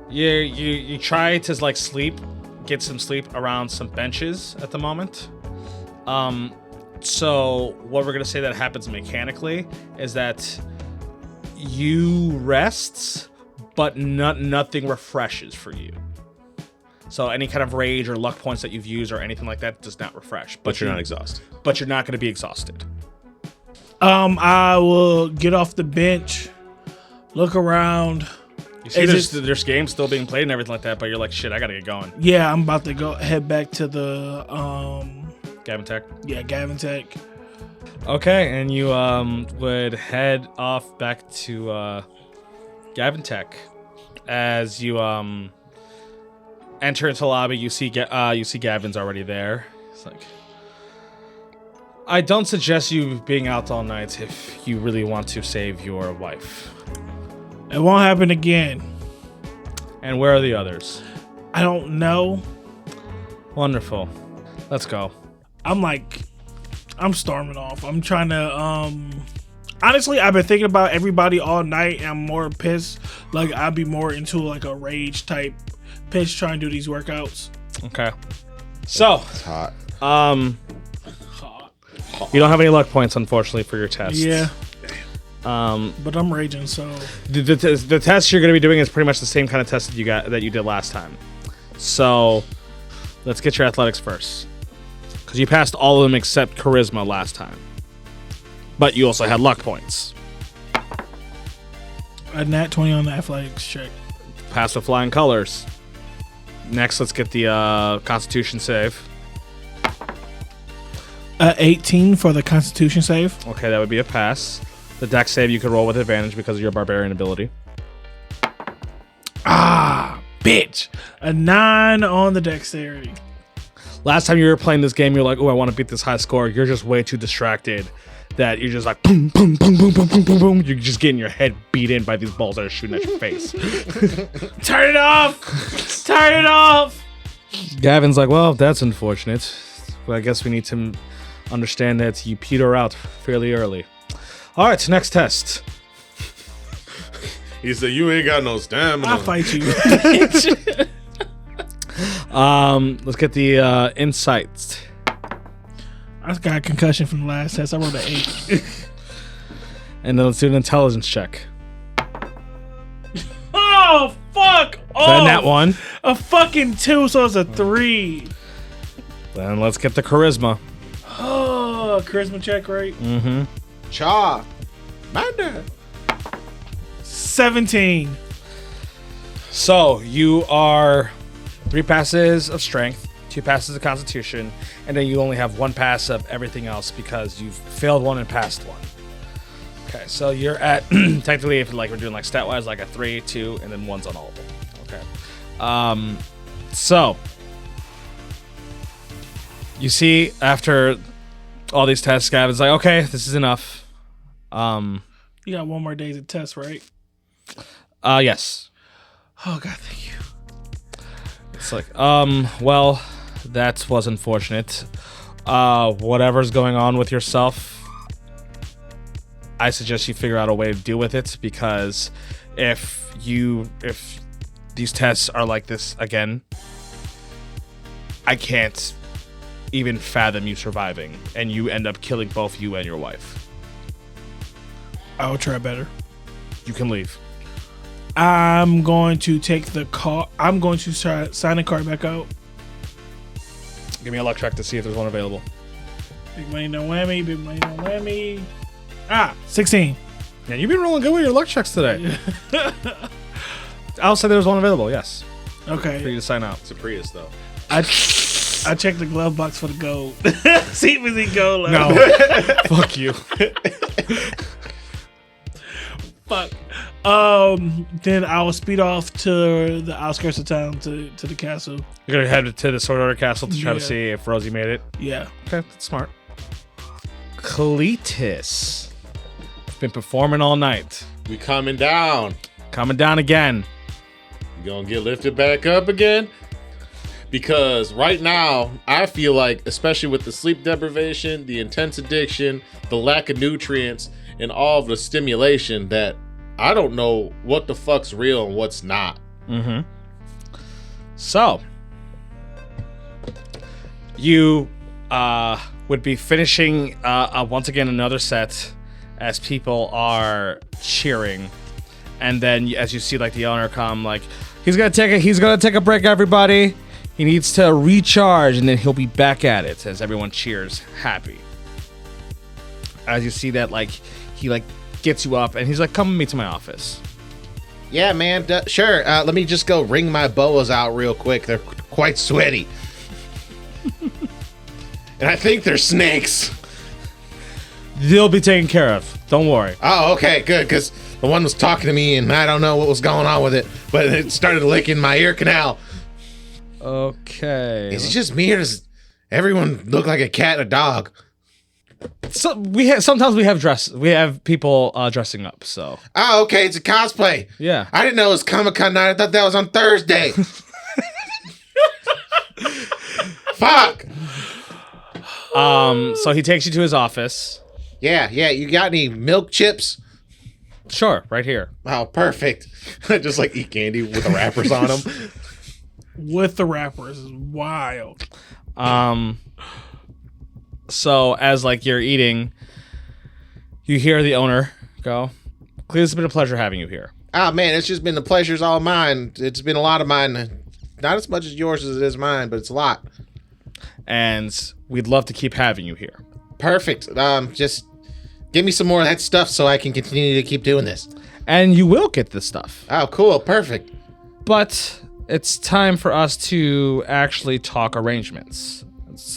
you try to sleep, get some sleep around some benches at the moment. So what we're gonna say that happens mechanically is that you rest, but nothing refreshes for you. So any kind of rage or luck points that you've used or anything like that does not refresh. But you're not exhausted. But you're not going to be exhausted. I will get off the bench, look around. You see there's games still being played and everything like that, but you're like, shit, I got to get going. Yeah, I'm about to head back to the Gavin Tech? Yeah, Gavin Tech. Okay, and you would head off back to Gavin Tech. As you enter into the lobby, you see Gavin's already there. It's like, I don't suggest you being out all night if you really want to save your wife. It won't happen again. And where are the others? I don't know. Wonderful. Let's go. I'm storming off. I'm trying to honestly, I've been thinking about everybody all night, and I'm more pissed. I'd be more into a rage type pitch trying to do these workouts. Okay. So, It's hot. you don't have any luck points, unfortunately, for your test. Yeah. But I'm raging, so The test you're going to be doing is pretty much the same kind of test that you did last time. So, let's get your athletics first, because you passed all of them except charisma last time. But you also had luck points. a nat 20 on the athletics check. Pass with flying colors. Next, let's get the Constitution save. 18 for the Constitution save. Okay, that would be a pass. The Dex save you could roll with advantage because of your barbarian ability. Ah, bitch. A 9 on the dexterity. Last time you were playing this game, you're like, oh, I want to beat this high score. You're just way too distracted that you're just like, boom, boom, boom, boom, boom, boom, boom, boom. You're just getting your head beat in by these balls that are shooting at your face. Turn it off. Turn it off. Gavin's like, well, that's unfortunate. Well, I guess we need to understand that you peter out fairly early. All right, next test. He said, "You ain't got no stamina." I'll fight you. Let's get the insights. I just got a concussion from the last test. I rolled an 8. And then let's do an intelligence check. Oh, fuck. Is Oh, that nat 1? a fucking 2, so it's a 3. Then let's get the charisma. Oh, charisma check, right? Mm-hmm. Cha. Manda. 17. So you are 3 passes of strength, 2 passes of constitution, and then you only have 1 pass of everything else because you've failed 1 and passed 1. Okay, so you're at technically, if like we're doing like stat wise, like a 3, 2, and then 1's on all of them. Okay. So you see after all these tests, Gavin's like, okay, this is enough. You got 1 more day's of test, right? Yes. Oh, God, thank you. It's like, well, that was unfortunate. Whatever's going on with yourself, I suggest you figure out a way to deal with it, because if these tests are like this again, I can't even fathom you surviving, and you end up killing both you and your wife. I will try better. You can leave. I'm going to take the call. I'm going to try sign the card back out. Give me a luck check to see if there's one available. Big money, no whammy. Big money, no whammy. 16. Yeah, you've been rolling good with your luck checks today. I'll say there's one available, yes. For Okay. you to sign out. It's a Prius, though. I checked the glove box for the gold. See if we see gold. No. Fuck you. Fuck. Then I will speed off to the outskirts of town to the castle. You're gonna head to the Sword Order Castle to try to Yeah. see if Rosie made it. Yeah. Okay, that's smart. Cletus. Been performing all night. We coming down. Coming down again. You gonna get lifted back up again? Because right now, I feel like, especially with the sleep deprivation, the intense addiction, the lack of nutrients, and all of the stimulation, that I don't know what the fuck's real and what's not. Mm-hmm. So, you would be finishing once again another set as people are cheering, and then as you see like the owner come, like he's gonna take a break, everybody. He needs to recharge, and then he'll be back at it as everyone cheers happy. As you see that, like he like gets you up, and he's like, "Come with me to my office." Yeah, man. Sure. Let me just go wring my boas out real quick. They're quite sweaty. And I think they're snakes. They'll be taken care of. Don't worry. Oh, okay, good. Because the one was talking to me, and I don't know what was going on with it, but it started licking my ear canal. Okay. Is it just me, or does everyone look like a cat and a dog? So sometimes we have people dressing up. So Oh, okay, it's a cosplay. yeah. I didn't know it was Comic-Con night. I thought that was on Thursday. Fuck. So he takes you to his office. Yeah. You got any milk chips? Sure, right here. Oh, perfect. Just like eat candy with the wrappers on them. With the wrappers is wild. So as like you're eating, you hear the owner go, "Cletus, it's been a pleasure having you here." Oh, man, it's just been the pleasure's all mine. It's been a lot of mine. Not as much as yours as it is mine, but it's a lot. And we'd love to keep having you here. Perfect. Just give me some more of that stuff so I can continue to keep doing this. And you will get this stuff. Oh, cool. Perfect. But it's time for us to actually talk arrangements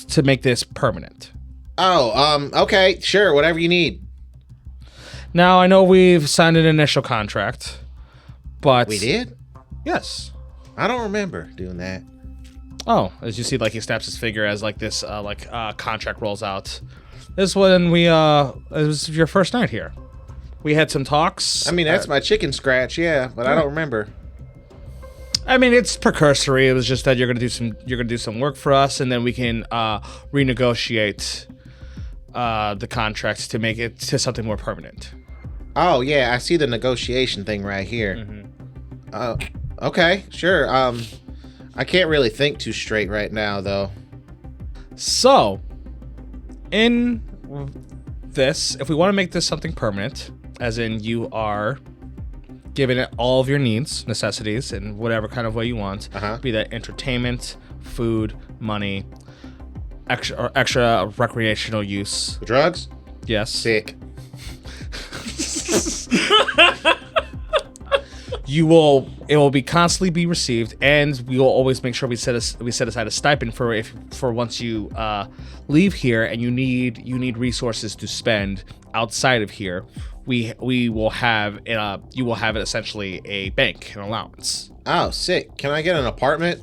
to make this permanent. Oh, okay. Sure. Whatever you need. Now, I know we've signed an initial contract, but... We did? Yes. I don't remember doing that. Oh, as you see, like, he snaps his finger as, like, this, contract rolls out. This when we, it was your first night here. We had some talks. I mean, that's my chicken scratch, yeah, but I don't remember. I mean, it's precursory. It was just that you're gonna do some work for us, and then we can renegotiate the contract to make it to something more permanent. Oh yeah, I see the negotiation thing right here. Mm-hmm. Okay, sure. I can't really think too straight right now, though. So, in this, if we want to make this something permanent, as in you are giving it all of your needs, necessities, in whatever kind of way you want, be that entertainment, food, money, extra recreational use. Drugs? Yes. Sick. It will be constantly be received, and we will always make sure we set aside a stipend for once you leave here and you need resources to spend outside of here. We will have you will have essentially a bank, an allowance. Oh, sick. Can I get an apartment?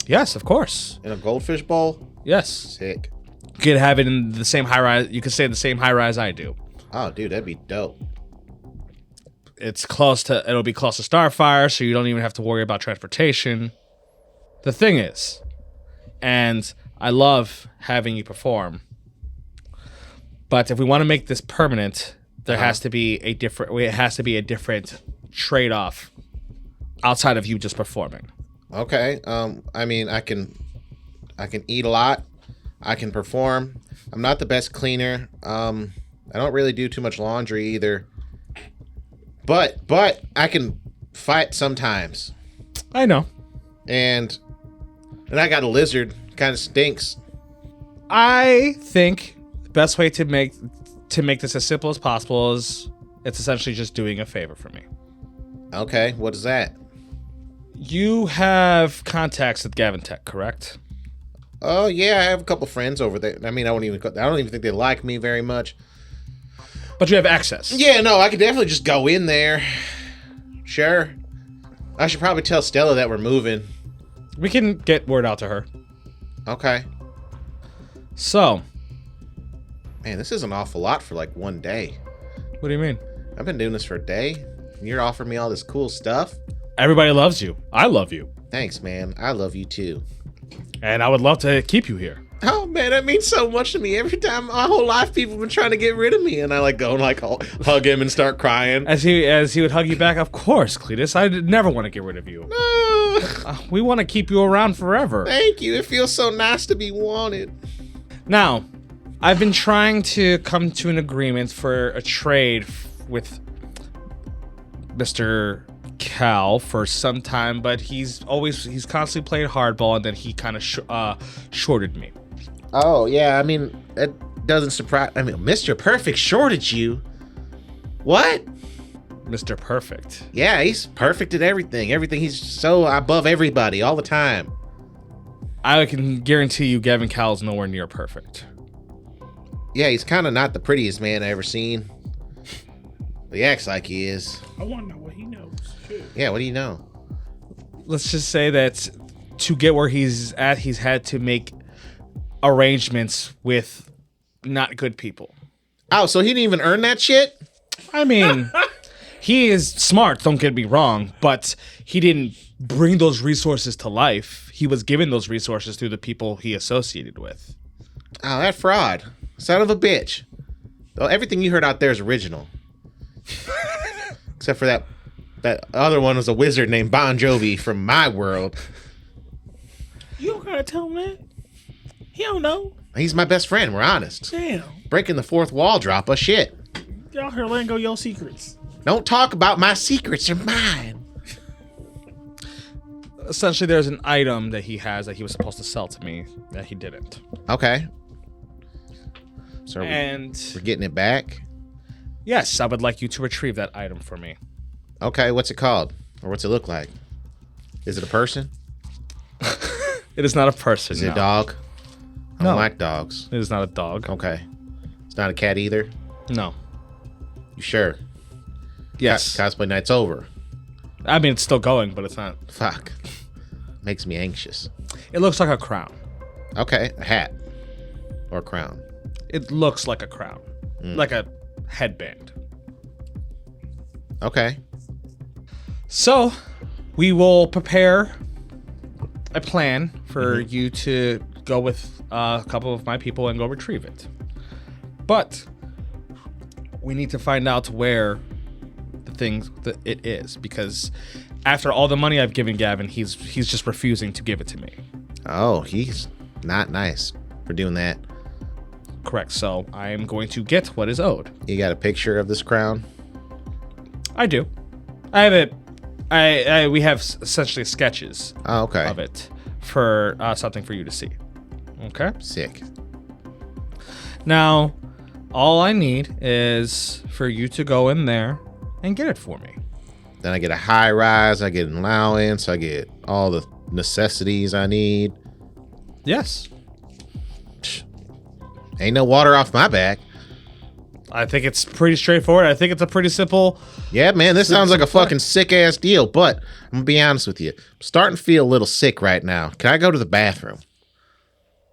Yes, of course. In a goldfish bowl? Yes. Sick. You could have it in the same high rise. You could stay in the same high rise I do. Oh, dude, that'd be dope. It'll be close to Starfire, so you don't even have to worry about transportation. The thing is, and I love having you perform, but if we want to make this permanent, there has to be a different trade-off outside of you just performing. Okay. I mean, I can eat a lot. I can perform. I'm not the best cleaner. I don't really do too much laundry either. But I can fight sometimes. I know. And I got a lizard. Kind of stinks. I think the best way to make this as simple as possible is it's essentially just doing a favor for me. Okay, what is that? You have contacts with Gavin Tech, correct? Oh yeah, I have a couple friends over there. I mean, I don't even think they like me very much. But you have access. Yeah, no, I could definitely just go in there. Sure. I should probably tell Stella that we're moving. We can get word out to her. Okay. So. Man, this is an awful lot for like one day. What do you mean? I've been doing this for a day. And you're offering me all this cool stuff? Everybody loves you. I love you. Thanks, man. I love you too. And I would love to keep you here. Oh man, that means so much to me. Every time, my whole life, people have been trying to get rid of me, and I like go and like hug him and start crying. As he would hug you back, of course, Cletus. I never want to get rid of you. We want to keep you around forever. Thank you. It feels so nice to be wanted. Now, I've been trying to come to an agreement for a trade with Mr. Cal for some time, but he's constantly played hardball, and then he kind of shorted me. Oh yeah, I mean that doesn't surprise. I mean, Mr. Perfect shorted you. What? Mr. Perfect. Yeah, he's perfect at everything. He's so above everybody all the time. I can guarantee you, Gavin Cal's nowhere near perfect. Yeah, he's kind of not the prettiest man I ever seen. But he acts like he is. I want to know what he knows. Shit. Yeah, what do you know? Let's just say that to get where he's at, he's had to make arrangements with not good people. Oh, so he didn't even earn that shit? I mean, he is smart, don't get me wrong, but he didn't bring those resources to life. He was given those resources through the people he associated with. Oh, that fraud. Son of a bitch. Well, everything you heard out there is original. Except for that other one was a wizard named Bon Jovi from my world. You don't gotta tell him that. He don't know. He's my best friend. We're honest. Damn. Breaking the fourth wall, drop a shit. Y'all here letting go your secrets. Don't talk about my secrets. They're mine. Essentially, there's an item that he has that he was supposed to sell to me that he didn't. Okay. So And we're getting it back? yes, I would like you to retrieve that item for me. Okay, what's it called? Or what's it look like? Is it a person? It is not a person. Is it no. a dog? I No. don't like dogs. It is not a dog. Okay. It's not a cat either? No. You sure? Yes. Cosplay night's over. I mean, it's still going, but it's not. Fuck. Makes me anxious. It looks like a crown. Okay, a hat. Or a crown. It looks like a crown. Like a headband. Okay. So, we will prepare a plan for you to go with a couple of my people and go retrieve it. But we need to find out where the thing that it is, because after all the money I've given Gavin, he's just refusing to give it to me. Oh, he's not nice for doing that. Correct. So I am going to get what is owed. You got a picture of this crown? I do. I have it. We have essentially sketches Oh, okay. of it for something for you to see. Okay. Sick. Now, all I need is for you to go in there and get it for me. Then I get a high rise, I get an allowance, I get all the necessities I need. Yes. Ain't no water off my back. I think it's pretty straightforward. I think it's a pretty simple. Yeah, man, this sounds like a fucking sick ass deal, but I'm gonna be honest with you. I'm starting to feel a little sick right now. Can I go to the bathroom?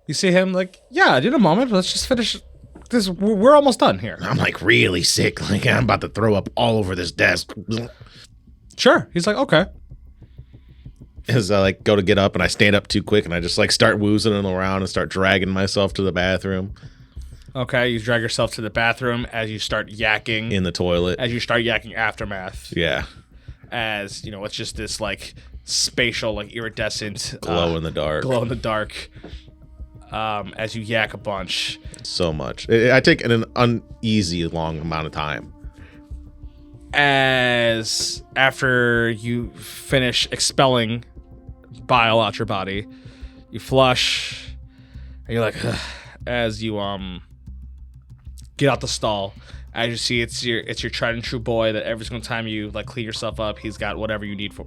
You see him like, yeah, in a moment. Let's just finish this. We're almost done here. I'm like really sick. Like I'm about to throw up all over this desk. Sure. He's like, okay. As I like go to get up and I stand up too quick and I just like start woozing around and start dragging myself to the bathroom. Okay. You drag yourself to the bathroom as you start yakking. In the toilet. As you start yakking aftermath. Yeah. As, you know, it's just this like spatial, like iridescent. Glow in the dark. Glow in the dark. As you yak a bunch. So much. I take an uneasy long amount of time. As after you finish expelling bile out your body, you flush, and you're like, ugh, as you get out the stall. As you see, it's your tried and true boy that every single time you like clean yourself up, he's got whatever you need for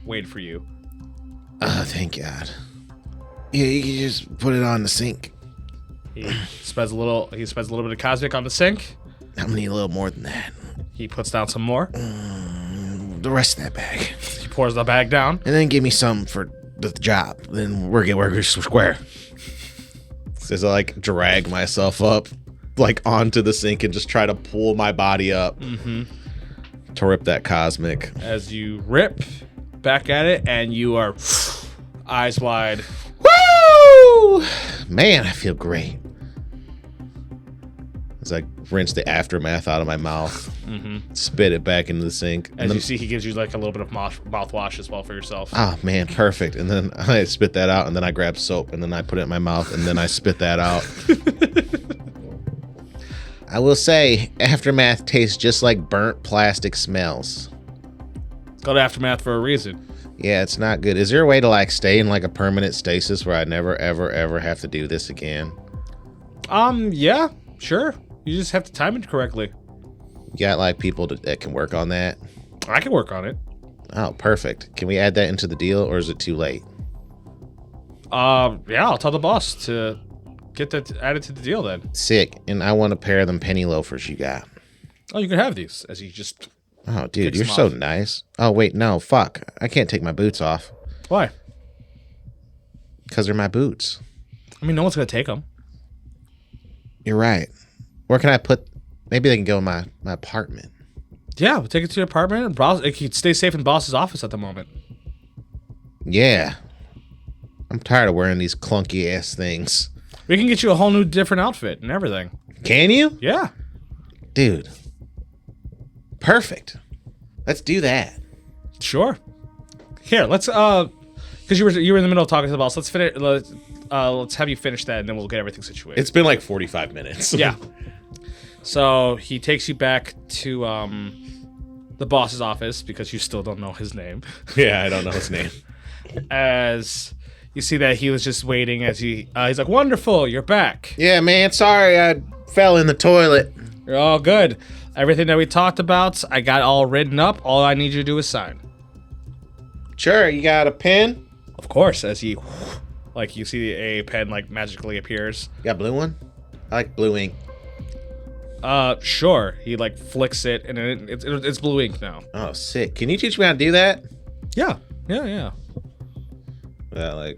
waiting for you. Thank God. Yeah, you can just put it on the sink. He spreads a little bit of cosmic on the sink. I'm gonna need a little more than that. He puts down some more. The rest of that bag. He pours the bag down. And then give me some for the job. Then we're square. As I like drag myself up like onto the sink and just try to pull my body up to rip that cosmic. As you rip back at it, and you are eyes wide. Woo! Man, I feel great. As I rinse the aftermath out of my mouth, spit it back into the sink. As you see, he gives you like a little bit of mouthwash as well for yourself. Oh man, perfect. And then I spit that out, and then I grab soap, and then I put it in my mouth, and then I spit that out. I will say, aftermath tastes just like burnt plastic smells. It's called aftermath for a reason. Yeah, it's not good. Is there a way to like stay in like a permanent stasis where I never, ever, ever have to do this again? Yeah, sure. You just have to time it correctly. You got like people that can work on that? I can work on it. Oh, perfect. Can we add that into the deal, or is it too late? Yeah, I'll tell the boss to get that added to the deal then. Sick. And I want a pair of them penny loafers you got. Oh, you can have these as you just. Oh, dude, Kicks you're them so off. nice. Oh, wait, no, fuck. I can't take my boots off Why? because they're my boots. I mean, no one's gonna take them. You're right. Where can I put? Maybe they can go in my apartment. Yeah, we'll take it to your apartment. And boss, it can stay safe in boss's office at the moment. Yeah. I'm tired of wearing these clunky ass things. We can get you a whole new different outfit and everything. Can you? Yeah. Dude. Perfect. Let's do that. Sure. Here, let's Because you were in the middle of talking to the boss. Let's finish. Let's have you finish that, and then we'll get everything situated. It's been like 45 minutes. Yeah. So he takes you back to the boss's office because you still don't know his name. Yeah, I don't know his name. As you see that he was just waiting as he's like, wonderful, you're back. Yeah, man, sorry I fell in the toilet. You're all good. Everything that we talked about, I got all written up. All I need you to do is sign. Sure, you got a pen? Of course, as he, like, you see a pen, like, magically appears. You got a blue one? I like blue ink. Sure. He, like, flicks it, and it's blue ink now. Oh, sick. Can you teach me how to do that? Yeah. I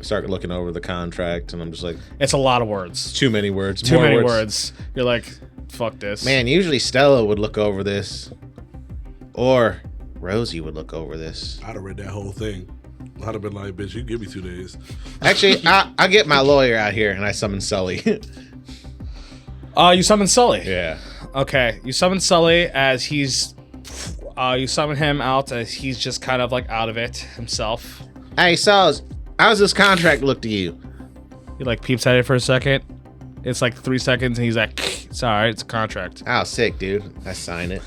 start looking over the contract, and I'm just like, It's a lot of words. too many words. Too more many words. You're like, fuck this. Man, usually Stella would look over this. Or Rosie would look over this. I'd have read that whole thing. I'd have been like, bitch, you give me 2 days. Actually, I get my lawyer out here, and I summon Sully. You summon Sully. Yeah. Okay, you summon Sully as he's... you summon him out as he's just kind of, like, out of it himself. Hey, Sulls, how's this contract look to you? He, like, peeps at it for a second. It's, like, 3 seconds, and he's like, it's all right, it's a contract. Oh, sick, dude. I sign it.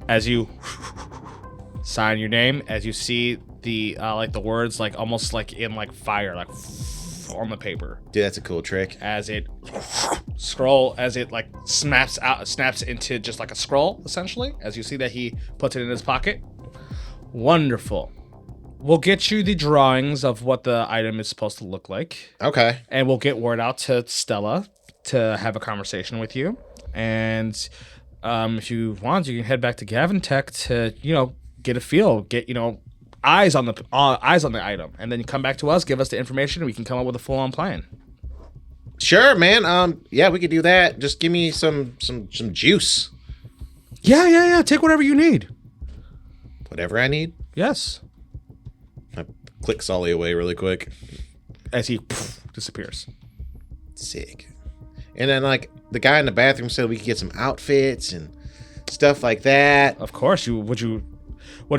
As you sign your name, as you see the like the words like almost like in like fire, like on the paper. Dude, that's a cool trick. As it like snaps into just like a scroll, essentially. As you see that he puts it in his pocket. Wonderful. We'll get you the drawings of what the item is supposed to look like. Okay. And we'll get word out to Stella to have a conversation with you. And if you want, you can head back to Gavin Tech to, get a feel, get, eyes on the item, and then you come back to us, give us the information, and we can come up with a full-on plan. Sure, man. Yeah, we could do that. Just give me some juice. Yeah. Take whatever you need. Whatever I need. Yes. I click Sully away really quick. As he disappears. Sick. And then, like, the guy in the bathroom said we could get some outfits and stuff like that. Of course. What do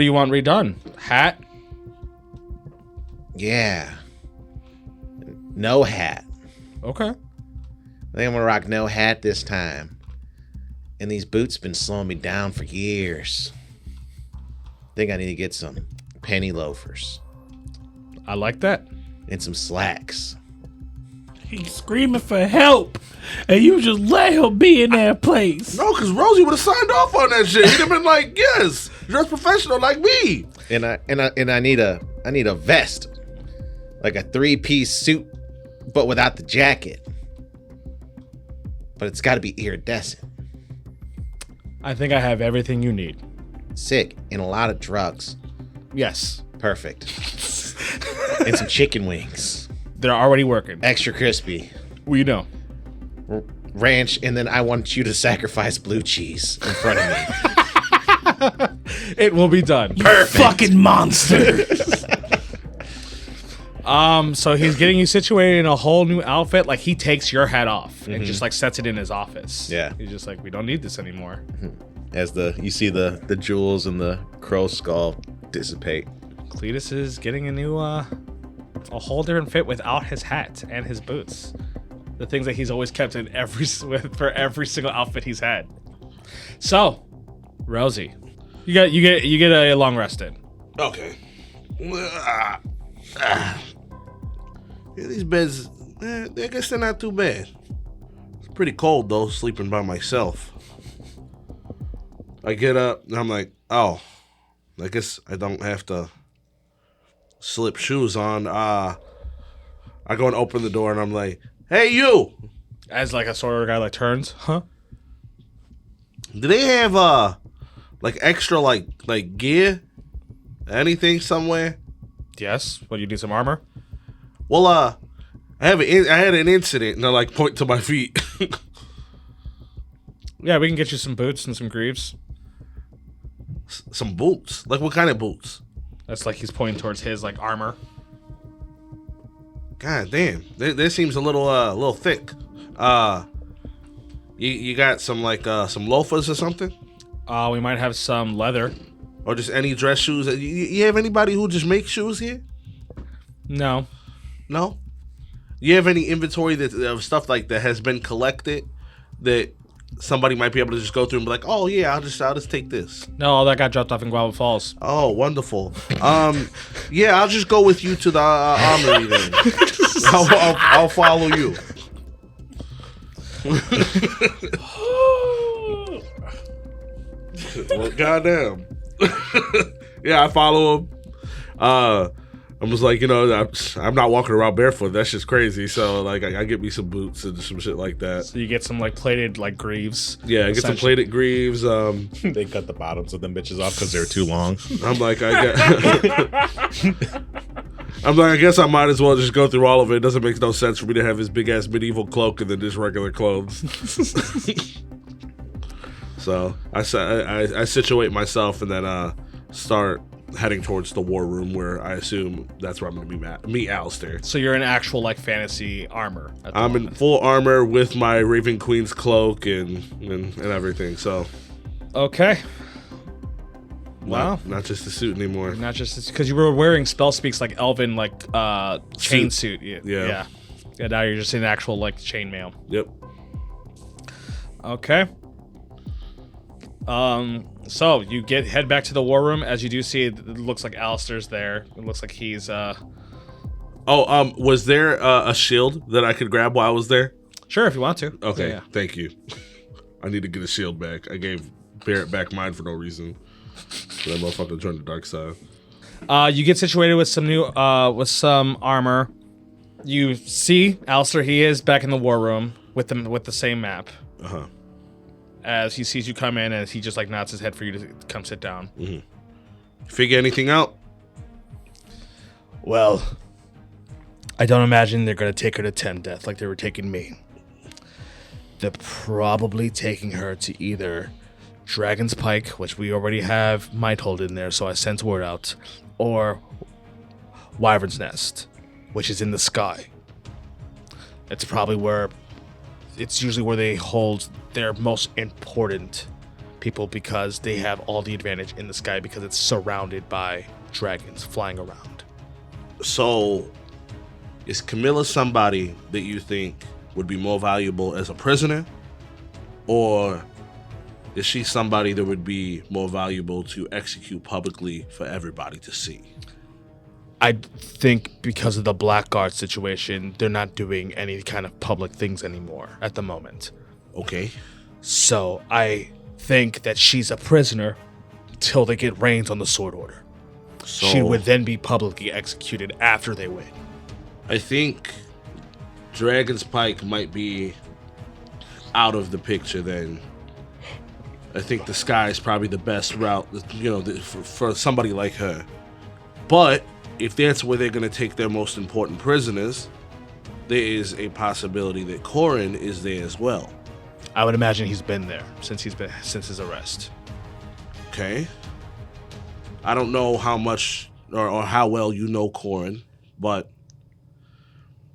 you want redone? Hat? Yeah. No hat. Okay. I think I'm gonna rock no hat this time. And these boots been slowing me down for years. I think I need to get some penny loafers. I like that. And some slacks. He's screaming for help, and you just let him be in that place. No, because Rosie would have signed off on that shit. He'd have been like, yes, dress professional like me. And I need a vest. Like a 3-piece suit, but without the jacket. But it's gotta be iridescent. I think I have everything you need. Sick. And a lot of drugs. Yes. Perfect. And some chicken wings. They're already working. Extra crispy. We know. Ranch, and then I want you to sacrifice blue cheese in front of me. It will be done. Perfect. Fucking monster. So he's getting you situated in a whole new outfit. Like, he takes your hat off and just like sets it in his office. Yeah. He's just like, we don't need this anymore. As you see the jewels and the crow skull dissipate. Cletus is getting a new a whole different fit without his hat and his boots. The things that he's always kept in for every single outfit he's had. So, Rosie, you get a long rest in. Okay. Yeah, these beds, I guess they're not too bad. It's pretty cold though, sleeping by myself. I get up and I'm like, oh, I guess I don't have to slip shoes on. I go and open the door and I'm like, hey, you. As like a sort of guy like turns, huh? Do they have like extra like gear? Anything somewhere? Yes. What, you need some armor? Well, I had an incident and I like point to my feet. Yeah, we can get you some boots and some greaves. Some boots? Like what kind of boots? That's like he's pointing towards his like armor. God damn, this seems a little thick. You got some like some loafers or something? We might have some leather. Or just any dress shoes? You have anybody who just makes shoes here? No. No? You have any inventory of stuff like that has been collected that somebody might be able to just go through and be like, oh yeah, I'll just take this. No, all that got dropped off in Guava Falls. Oh, wonderful. Yeah, I'll just go with you to the armory then. I'll follow you. Well, goddamn. Yeah, I follow him. I'm just like, I'm not walking around barefoot. That's just crazy. So, like, I get me some boots and some shit like that. So you get some, like, plated, like, greaves. Yeah, I get some plated greaves. They cut the bottoms of them bitches off because they're too long. I'm like, I guess I might as well just go through all of it. It doesn't make no sense for me to have this big-ass medieval cloak and then just regular clothes. So, I situate myself and then start heading towards the war room, where I assume that's where I'm going to meet Alistair. So you're in actual, like, fantasy armor. I'm in full armor with my Raven Queen's cloak and everything. So, okay. Wow. Not just the suit anymore. Not just because you were wearing Spell Speak's, like, elven, like, chain suit. Yeah. Yeah, now you're just in actual, like, chainmail. Yep. Okay. So you head back to the war room. As you do see, it looks like Alistair's there. It looks like he's was there a shield that I could grab while I was there? Sure, if you want to. Okay, Yeah. Thank you. I need to get a shield back. I gave Barrett back mine for no reason. That motherfucker joined the dark side. You get situated with some new with some armor. You see Alistair. He is back in the war room with the same map. Uh-huh. As he sees you come in, and he just like nods his head for you to come sit down. Mm-hmm. Figure anything out? Well, I don't imagine they're gonna take her to 10 death like they were taking me. They're probably taking her to either Dragon's Pike, which we already have Mighthold in there, so I sent word out, or Wyvern's Nest, which is in the sky. It's usually where they hold their most important people, because they have all the advantage in the sky because it's surrounded by dragons flying around. So, is Camilla somebody that you think would be more valuable as a prisoner, or is she somebody that would be more valuable to execute publicly for everybody to see? I think because of the Blackguard situation, they're not doing any kind of public things anymore at the moment. Okay. So I think that she's a prisoner till they get reins on the sword order. So She would then be publicly executed after they win. I think Dragon's Pike might be out of the picture then. I think the sky is probably the best route, for somebody like her. But if that's where they're going to take their most important prisoners, there is a possibility that Corin is there as well. I would imagine he's been there since his arrest. Okay. I don't know how much or how well you know Corin, but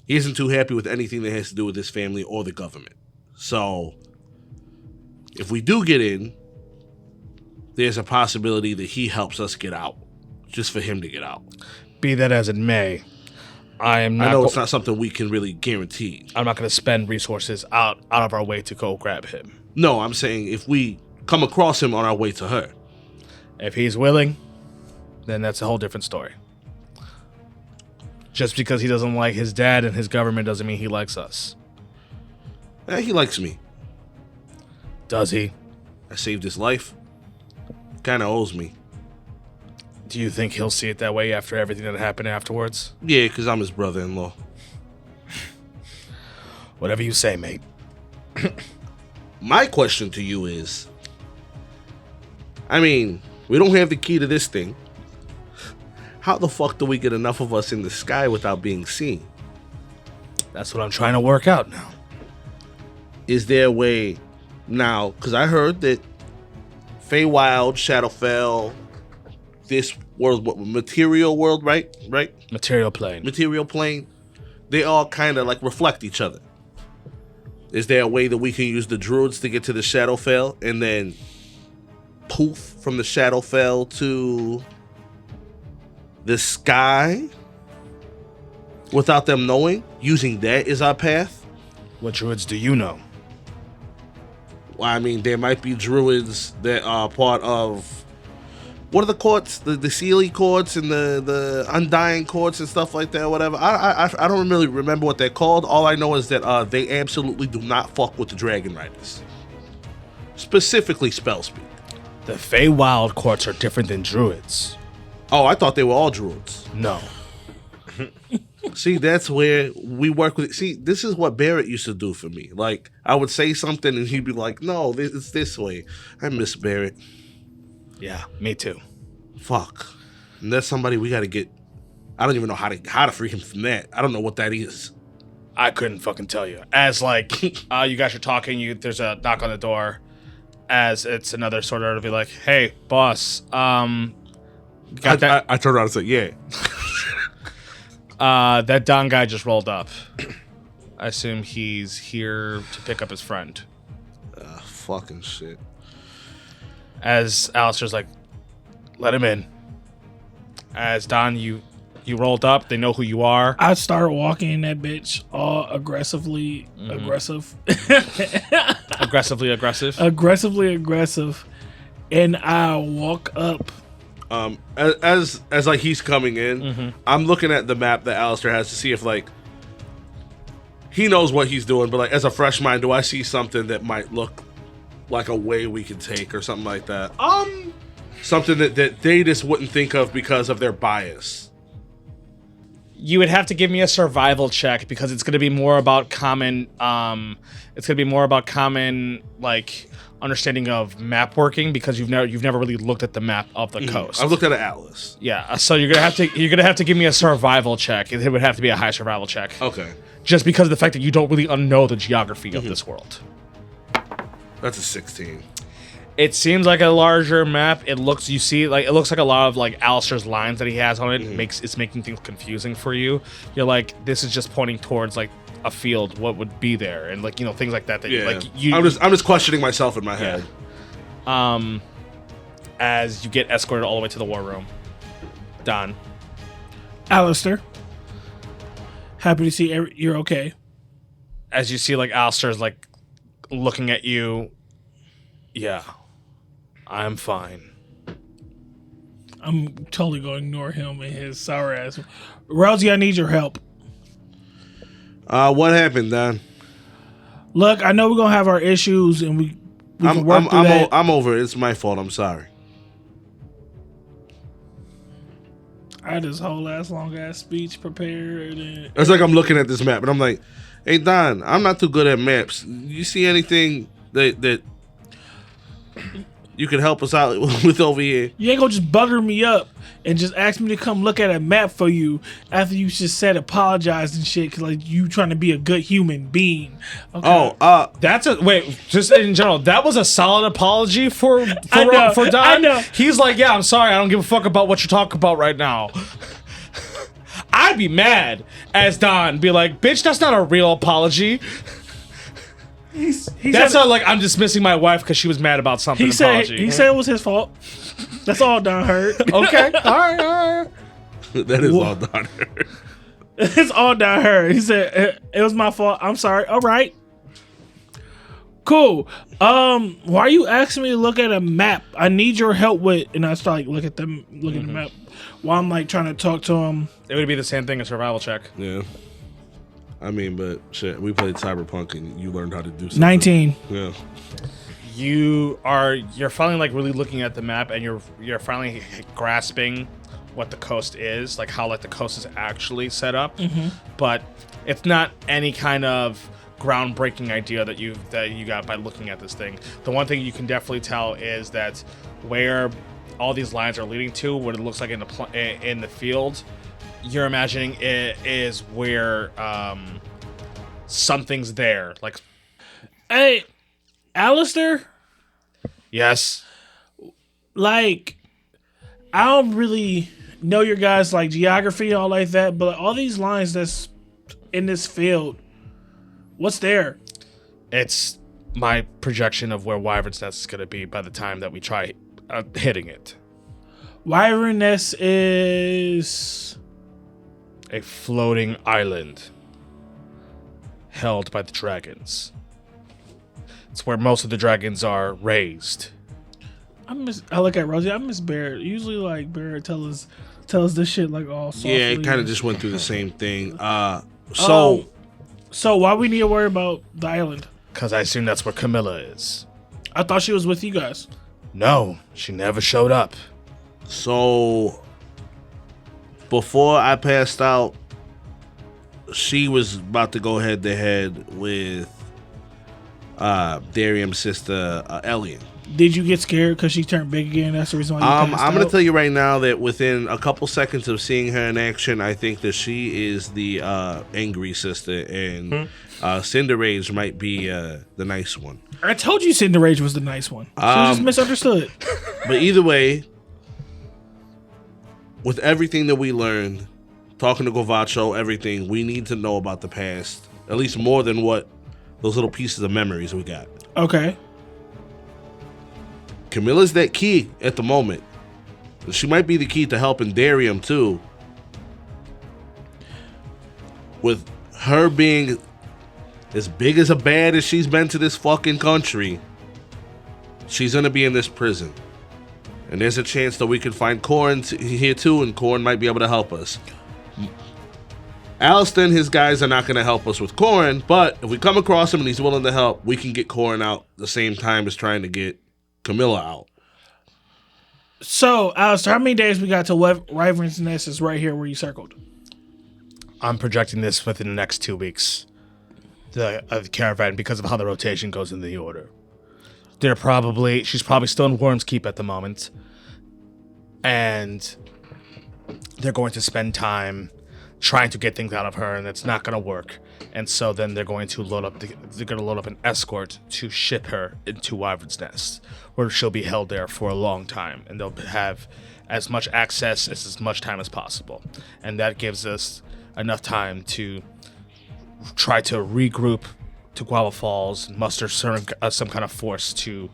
he isn't too happy with anything that has to do with his family or the government. So, if we do get in, there's a possibility that he helps us get out, just for him to get out. Be that as it may, I know it's not something we can really guarantee. I'm not going to spend resources out of our way to go grab him. No, I'm saying if we come across him on our way to her. If he's willing, then that's a whole different story. Just because he doesn't like his dad and his government doesn't mean he likes us. He likes me. Does he? I saved his life. Kind of owes me. Do you think he'll see it that way after everything that happened afterwards? Yeah, because I'm his brother-in-law. Whatever you say, mate. My question to you is, I mean, we don't have the key to this thing. How the fuck do we get enough of us in the sky without being seen? That's what I'm trying to work out now. Is there a way now? Because I heard that Feywild, Shadowfell, this world, material world, right? Material plane. Material plane, they all kind of like reflect each other. Is there a way that we can use the druids to get to the Shadowfell and then poof from the Shadowfell to the sky without them knowing, using that as our path. What druids do you know? Well, I mean, there might be druids that are part of, what are the courts? The Sealy courts and the Undying courts and stuff like that, or whatever. I don't really remember what they're called. All I know is that they absolutely do not fuck with the Dragon Riders. Specifically spell speak. The Feywild courts are different than druids. Oh, I thought they were all druids. No. See, that's where we work with. See, this is what Barrett used to do for me. Like, I would say something and he'd be like, no, it's this way. I miss Barrett. Yeah, me too. Fuck. And that's somebody we got to get. I don't even know how to free him from that. I don't know what that is. I couldn't fucking tell you. As like, you guys are talking, there's a knock on the door. As it's another sort of to be like, hey, boss, got that? I turned around and said, yeah. That Don guy just rolled up. I assume he's here to pick up his friend. Fucking shit. As Alistair's like, let him in. As Don, you rolled up. They know who you are. I start walking in that bitch all aggressive. Aggressively aggressive. Aggressively aggressive. And I walk up. As like he's coming in, I'm looking at the map that Alistair has to see if like he knows what he's doing, but like as a fresh mind, do I see something that might look like a way we could take or something like that? Something that they just wouldn't think of because of their bias. You would have to give me a survival check because it's going to be more about common. It's going to be more about common like understanding of map working because you've never really looked at the map of the coast. I've looked at an atlas. Yeah, so you're gonna have to give me a survival check. It would have to be a high survival check. Okay. Just because of the fact that you don't really know the geography of this world. That's a 16. It seems like a larger map. It looks like a lot of like Alistair's lines that he has on it. It's making things confusing for you. You're like, this is just pointing towards like a field. What would be there, and like things like that. I'm just questioning myself in my head. As you get escorted all the way to the war room, Don. Alistair. Happy to see you're okay. As you see, like Alistair's like looking at you. Yeah. I'm fine. I'm totally going to ignore him and his sour ass. Rousey, I need your help. What happened, Don? Look, I know we're going to have our issues and we can work through that. I'm over it. It's my fault. I'm sorry. I had this whole long ass speech prepared. And it's like I'm looking at this map and I'm like, hey, Don, I'm not too good at maps. You see anything that you can help us out with over here? You ain't gonna just bugger me up and just ask me to come look at a map for you after you just said apologize and shit, cause like you trying to be a good human being. Okay. Just in general, that was a solid apology for Don. I know. He's like, yeah, I'm sorry, I don't give a fuck about what you're talking about right now. I'd be mad as Don, be like, bitch, that's not a real apology. That's not like I'm dismissing my wife because she was mad about something. He said it was his fault. That's all Don heard. Okay, all right. That is all Don heard. It's all Don heard. He said it was my fault. I'm sorry. All right. Cool. Why are you asking me to look at a map? I need your help with. And I start like look at the map while I'm like trying to talk to him. It would be the same thing as survival check. Yeah. I mean, but shit, we played Cyberpunk and you learned how to do something. 19. Yeah. You're finally like really looking at the map and you're finally grasping what the coast is, like how like the coast is actually set up. But it's not any kind of groundbreaking idea that you got by looking at this thing. The one thing you can definitely tell is that where all these lines are leading to, what it looks like in the field, you're imagining it is where something's there. Like, hey, Alistair? Yes? Like, I don't really know your guys' like geography and all like that, but all these lines that's in this field, what's there? It's my projection of where Wyvern's Nest is going to be by the time that we try hitting it. Wyvern Nest is A floating island held by the dragons. It's where most of the dragons are raised. I look at Rosie. I miss Barrett. Usually, like Barrett tell us this shit like all softly. Yeah, it kind of just went through the same thing. So why we need to worry about the island? Because I assume that's where Camilla is. I thought she was with you guys. No, she never showed up. So before I passed out, she was about to go head to head with Darium's sister, Elliot. Did you get scared because she turned big again? That's the reason why you passed I'm going to out? tell you right now that within a couple seconds of seeing her in action, I think that she is the angry sister, and Cinderage might be the nice one. I told you Cinderage was the nice one. She was just misunderstood. But either way, with everything that we learned, talking to Gavacho, everything, we need to know about the past, at least more than what those little pieces of memories we got. Okay. Camilla's that key at the moment. She might be the key to helping Darium too. With her being as big as a bad as she's been to this fucking country, she's gonna be in this prison. And there's a chance that we could find Corrin here too, and Corrin might be able to help us. Alistair and his guys are not going to help us with Corrin, but if we come across him and he's willing to help, we can get Corrin out the same time as trying to get Camilla out. So, Alistair, how many days we got to Wyvern's Nest is right here where you circled? I'm projecting this within the next 2 weeks. The caravan, because of how the rotation goes in the order. She's probably still in Worm's Keep at the moment. And they're going to spend time trying to get things out of her, and it's not going to work. And so then they're going to load up an escort to ship her into Wyvern's Nest, where she'll be held there for a long time, and they'll have as much access as much time as possible. And that gives us enough time to try to regroup to Guava Falls, muster some kind of force to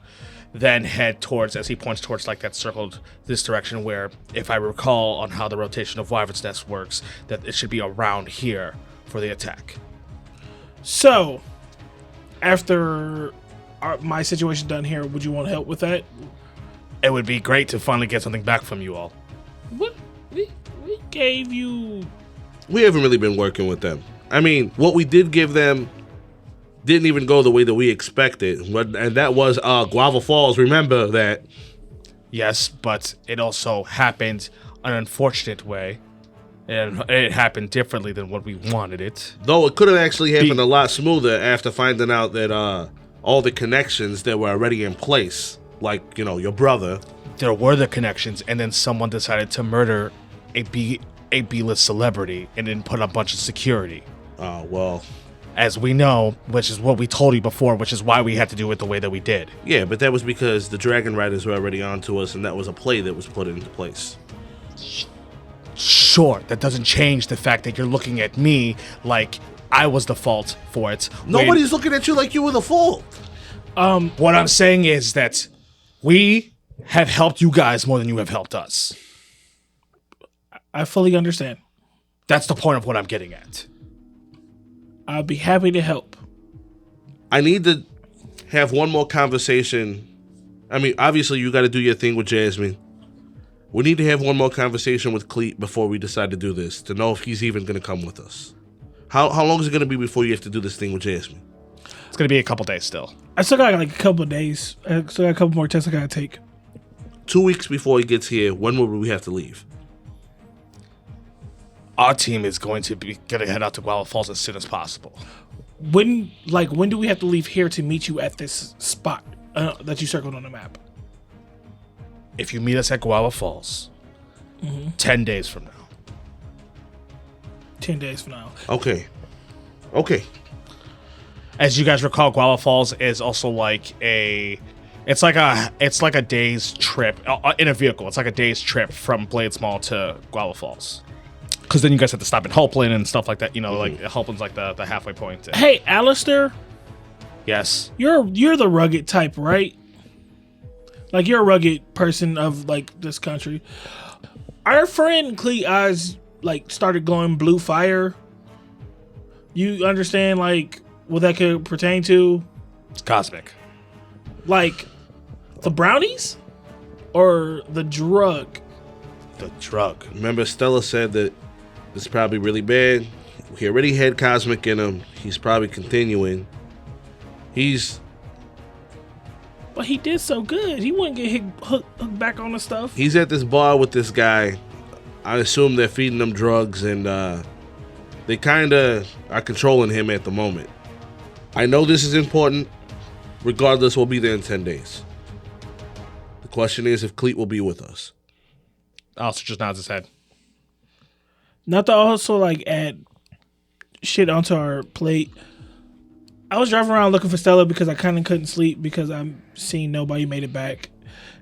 then head towards, as he points towards like that circled this direction, where, if I recall on how the rotation of Wyvern's Nest works, that it should be around here for the attack. So, after my situation done here, would you want help with that? It would be great to finally get something back from you all. What? We gave you... We haven't really been working with them. I mean, what we did give them didn't even go the way that we expected, and that was Guava Falls. Remember that? Yes, but it also happened an unfortunate way, and it happened differently than what we wanted it. Though it could have actually happened a lot smoother after finding out that all the connections that were already in place, like, you know, your brother. There were the connections, and then someone decided to murder a B-list celebrity and then put a bunch of security. Well... As we know, which is what we told you before, which is why we had to do it the way that we did. Yeah, but that was because the Dragon Riders were already on to us, and that was a play that was put into place. Sure, that doesn't change the fact that you're looking at me like I was the fault for it. Nobody's looking at you like you were the fault. What I'm saying is that we have helped you guys more than you have helped us. I fully understand. That's the point of what I'm getting at. I'll be happy to help. I need to have one more conversation. I mean, obviously, you got to do your thing with Jasmine. We need to have one more conversation with Cleet before we decide to do this, to know if he's even going to come with us. How long is it going to be before you have to do this thing with Jasmine? It's going to be a couple days still. I still got like a couple of days. I still got a couple more tests I got to take. 2 weeks before he gets here, when will we have to leave? Our team is going to head out to Guava Falls as soon as possible. When do we have to leave here to meet you at this spot that you circled on the map? If you meet us at Guava Falls, 10 days from now. 10 days from now. Okay. As you guys recall, Guava Falls is also like it's like a day's trip in a vehicle. It's like a day's trip from Bladesmall to Guava Falls. Because then you guys have to stop in Hulplin and stuff like that. You know, like Hulplin's like the halfway point. Hey, Alistair, Yes. you're the rugged type, right? Like, you're a rugged person of, like, this country. Our friend Cleet eyes, like, started glowing blue fire. You understand, like, what that could pertain to? It's cosmic. Like, the brownies? Or the drug? The drug. Remember, Stella said that it's probably really bad. He already had cosmic in him. He's probably continuing. But he did so good. He wouldn't get hooked back on the stuff. He's at this bar with this guy. I assume they're feeding him drugs, and they kind of are controlling him at the moment. I know this is important. Regardless, we'll be there in 10 days. The question is if Cleet will be with us. Alistair just nods his head. Not to also, like, add shit onto our plate. I was driving around looking for Stella because I kind of couldn't sleep because I'm seeing nobody made it back.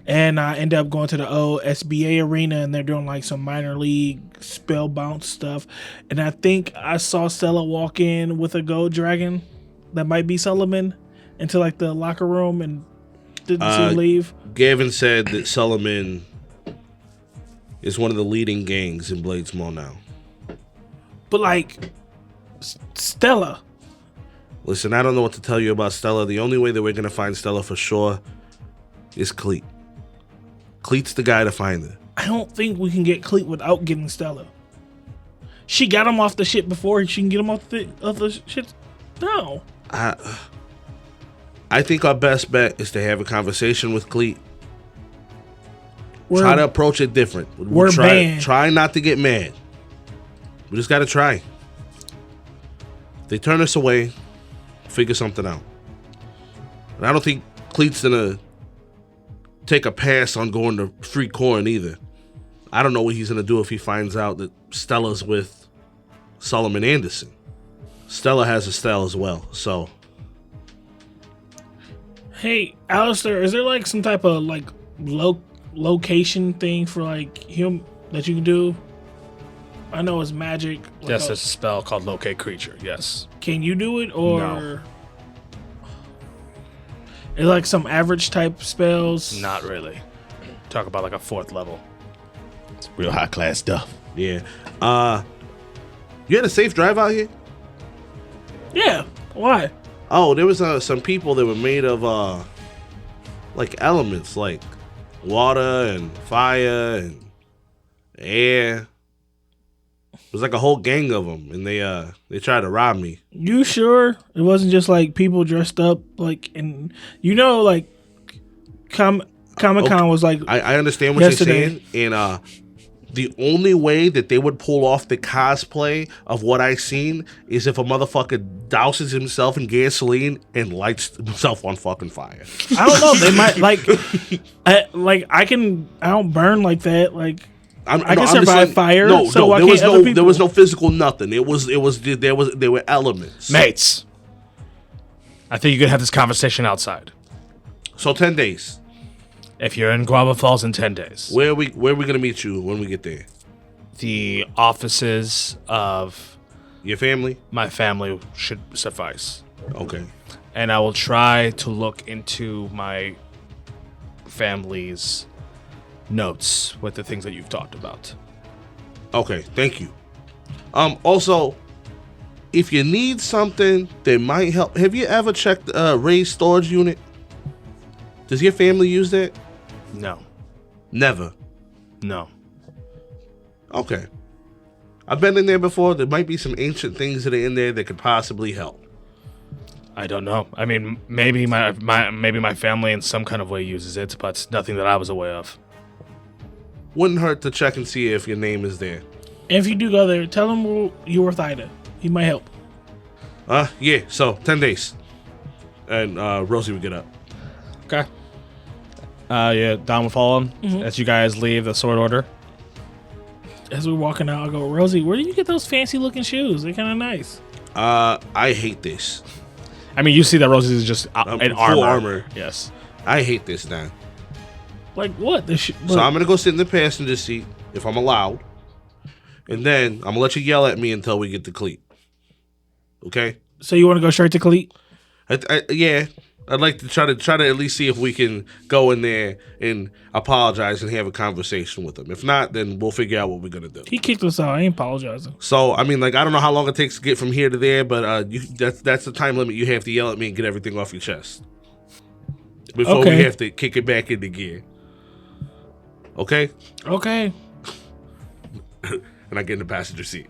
And I ended up going to the old SBA arena, and they're doing, like, some minor league spell bounce stuff. And I think I saw Stella walk in with a gold dragon that might be Solomon into, like, the locker room and didn't see him leave. Gavin said that Solomon is one of the leading gangs in Blades Mall now. But, like, Stella. Listen, I don't know what to tell you about Stella. The only way that we're going to find Stella for sure is Cleet. Cleet's the guy to find her. I don't think we can get Cleet without getting Stella. She got him off the shit before she can get him off the shit. No. I think our best bet is to have a conversation with Cleet. Try to approach it different. We're banned. Try not to get mad. We just got to try. If they turn us away, figure something out. And I don't think Cleet's gonna take a pass on going to free corn either. I don't know what he's gonna do if he finds out that Stella's with Solomon Anderson. Stella has a style as well, so. Hey, Alistair, is there like some type of like location thing for like him that you can do? I know it's magic. Yes, there's a spell called Locate Creature, yes. Can you do it, or No. It's like some average type spells? Not really. Talk about like a 4th level. It's real high class stuff. Yeah. You had a safe drive out here? Yeah. Why? Oh, there was some people that were made of like elements, like water and fire and air. It was like a whole gang of them, and they tried to rob me. You sure it wasn't just like people dressed up like, and like Comic-Con was like. I understand what yesterday. you're saying, and the only way that they would pull off the cosplay of what I seen is if a motherfucker douses himself in gasoline and lights himself on fucking fire. I don't know. They might I don't burn like that. Like I can survive fire. There was no physical nothing. They were elements. Mates, I think you could have this conversation outside. So 10 days. If you're in Guava Falls in 10 days. Where are we gonna meet you when we get there? The offices of Your family? my family should suffice. Okay. And I will try to look into my family's notes with the things that you've talked about. Okay, thank you. Also, if you need something that might help, have you ever checked Ray's storage unit? Does your family use that? No. Never. No. Okay. I've been in there before. There might be some ancient things that are in there that could possibly help. I don't know. I mean, maybe my family in some kind of way uses it, but it's nothing that I was aware of. Wouldn't hurt to check and see if your name is there. And if you do go there, tell him you're with Ida. He might help. Yeah, so 10 days. And Rosie would get up. Okay. Yeah, Don will follow him as you guys leave the sword order. As we're walking out, I go, Rosie, where did you get those fancy looking shoes? They're kind of nice. I hate this. I mean, you see that Rosie is just in full armor. armor. Yes. I hate this now. Like what? So I'm gonna go sit in the passenger seat if I'm allowed, and then I'm gonna let you yell at me until we get to Cleet. Okay? So you want to go straight to Cleet? Yeah. I'd like to try to at least see if we can go in there and apologize and have a conversation with him. If not, then we'll figure out what we're gonna do. He kicked us out. I ain't apologizing. So I mean, like, I don't know how long it takes to get from here to there, but that's the time limit. You have to yell at me and get everything off your chest before we have to kick it back into gear. Okay. Okay. And I get in the passenger seat.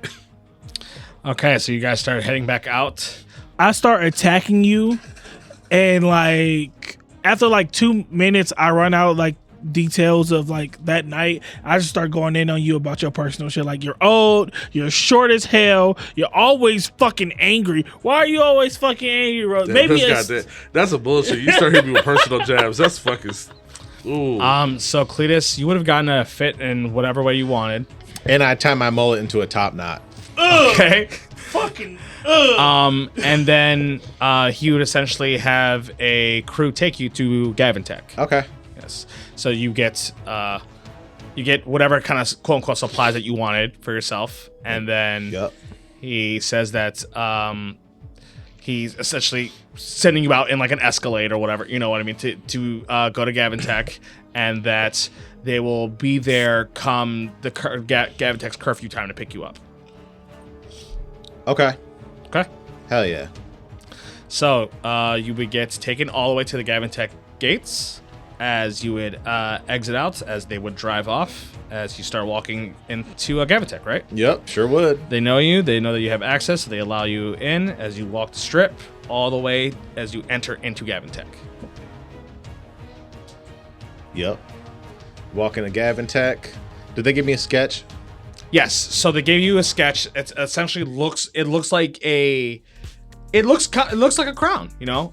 Okay, so you guys start heading back out. I start attacking you, and like after like 2 minutes, I run out like details of like that night. I just start going in on you about your personal shit. Like, you're old, you're short as hell, you're always fucking angry. Why are you always fucking angry, bro? Maybe that's a bullshit. You start hitting me with personal jabs. That's fucking. Ooh. So Cletus, you would have gotten a fit in whatever way you wanted. And I tie my mullet into a top knot. Okay. fucking. And then he would essentially have a crew take you to Gavintech. Okay. Yes. So you get whatever kind of quote unquote supplies that you wanted for yourself, and then he says that he's essentially sending you out in like an Escalade or whatever, you know what I mean, to go to Gavintech, and that they will be there come the Gavintech's curfew time to pick you up. Okay. Okay. Hell yeah. So you would get taken all the way to the Gavintech gates, as you would exit out, as they would drive off, as you start walking into Gavintech, right? Yep, sure would. They know you. They know that you have access, so they allow you in as you walk the strip all the way as you enter into Gavintech. Yep. Walking to Gavintech. Did they give me a sketch? Yes. So they gave you a sketch. It essentially looks like a crown. You know.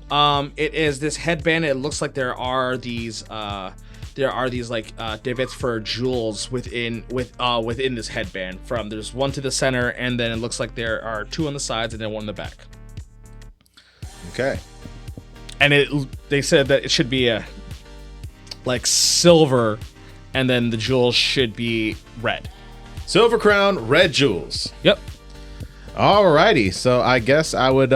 It is this headband. It looks like there are these like divots for jewels within this headband. There's one to the center, and then it looks like there are two on the sides, and then one in the back. Okay. And they said that it should be a like silver, and then the jewels should be red. Silver crown, red jewels. Yep. Alrighty. So I guess I would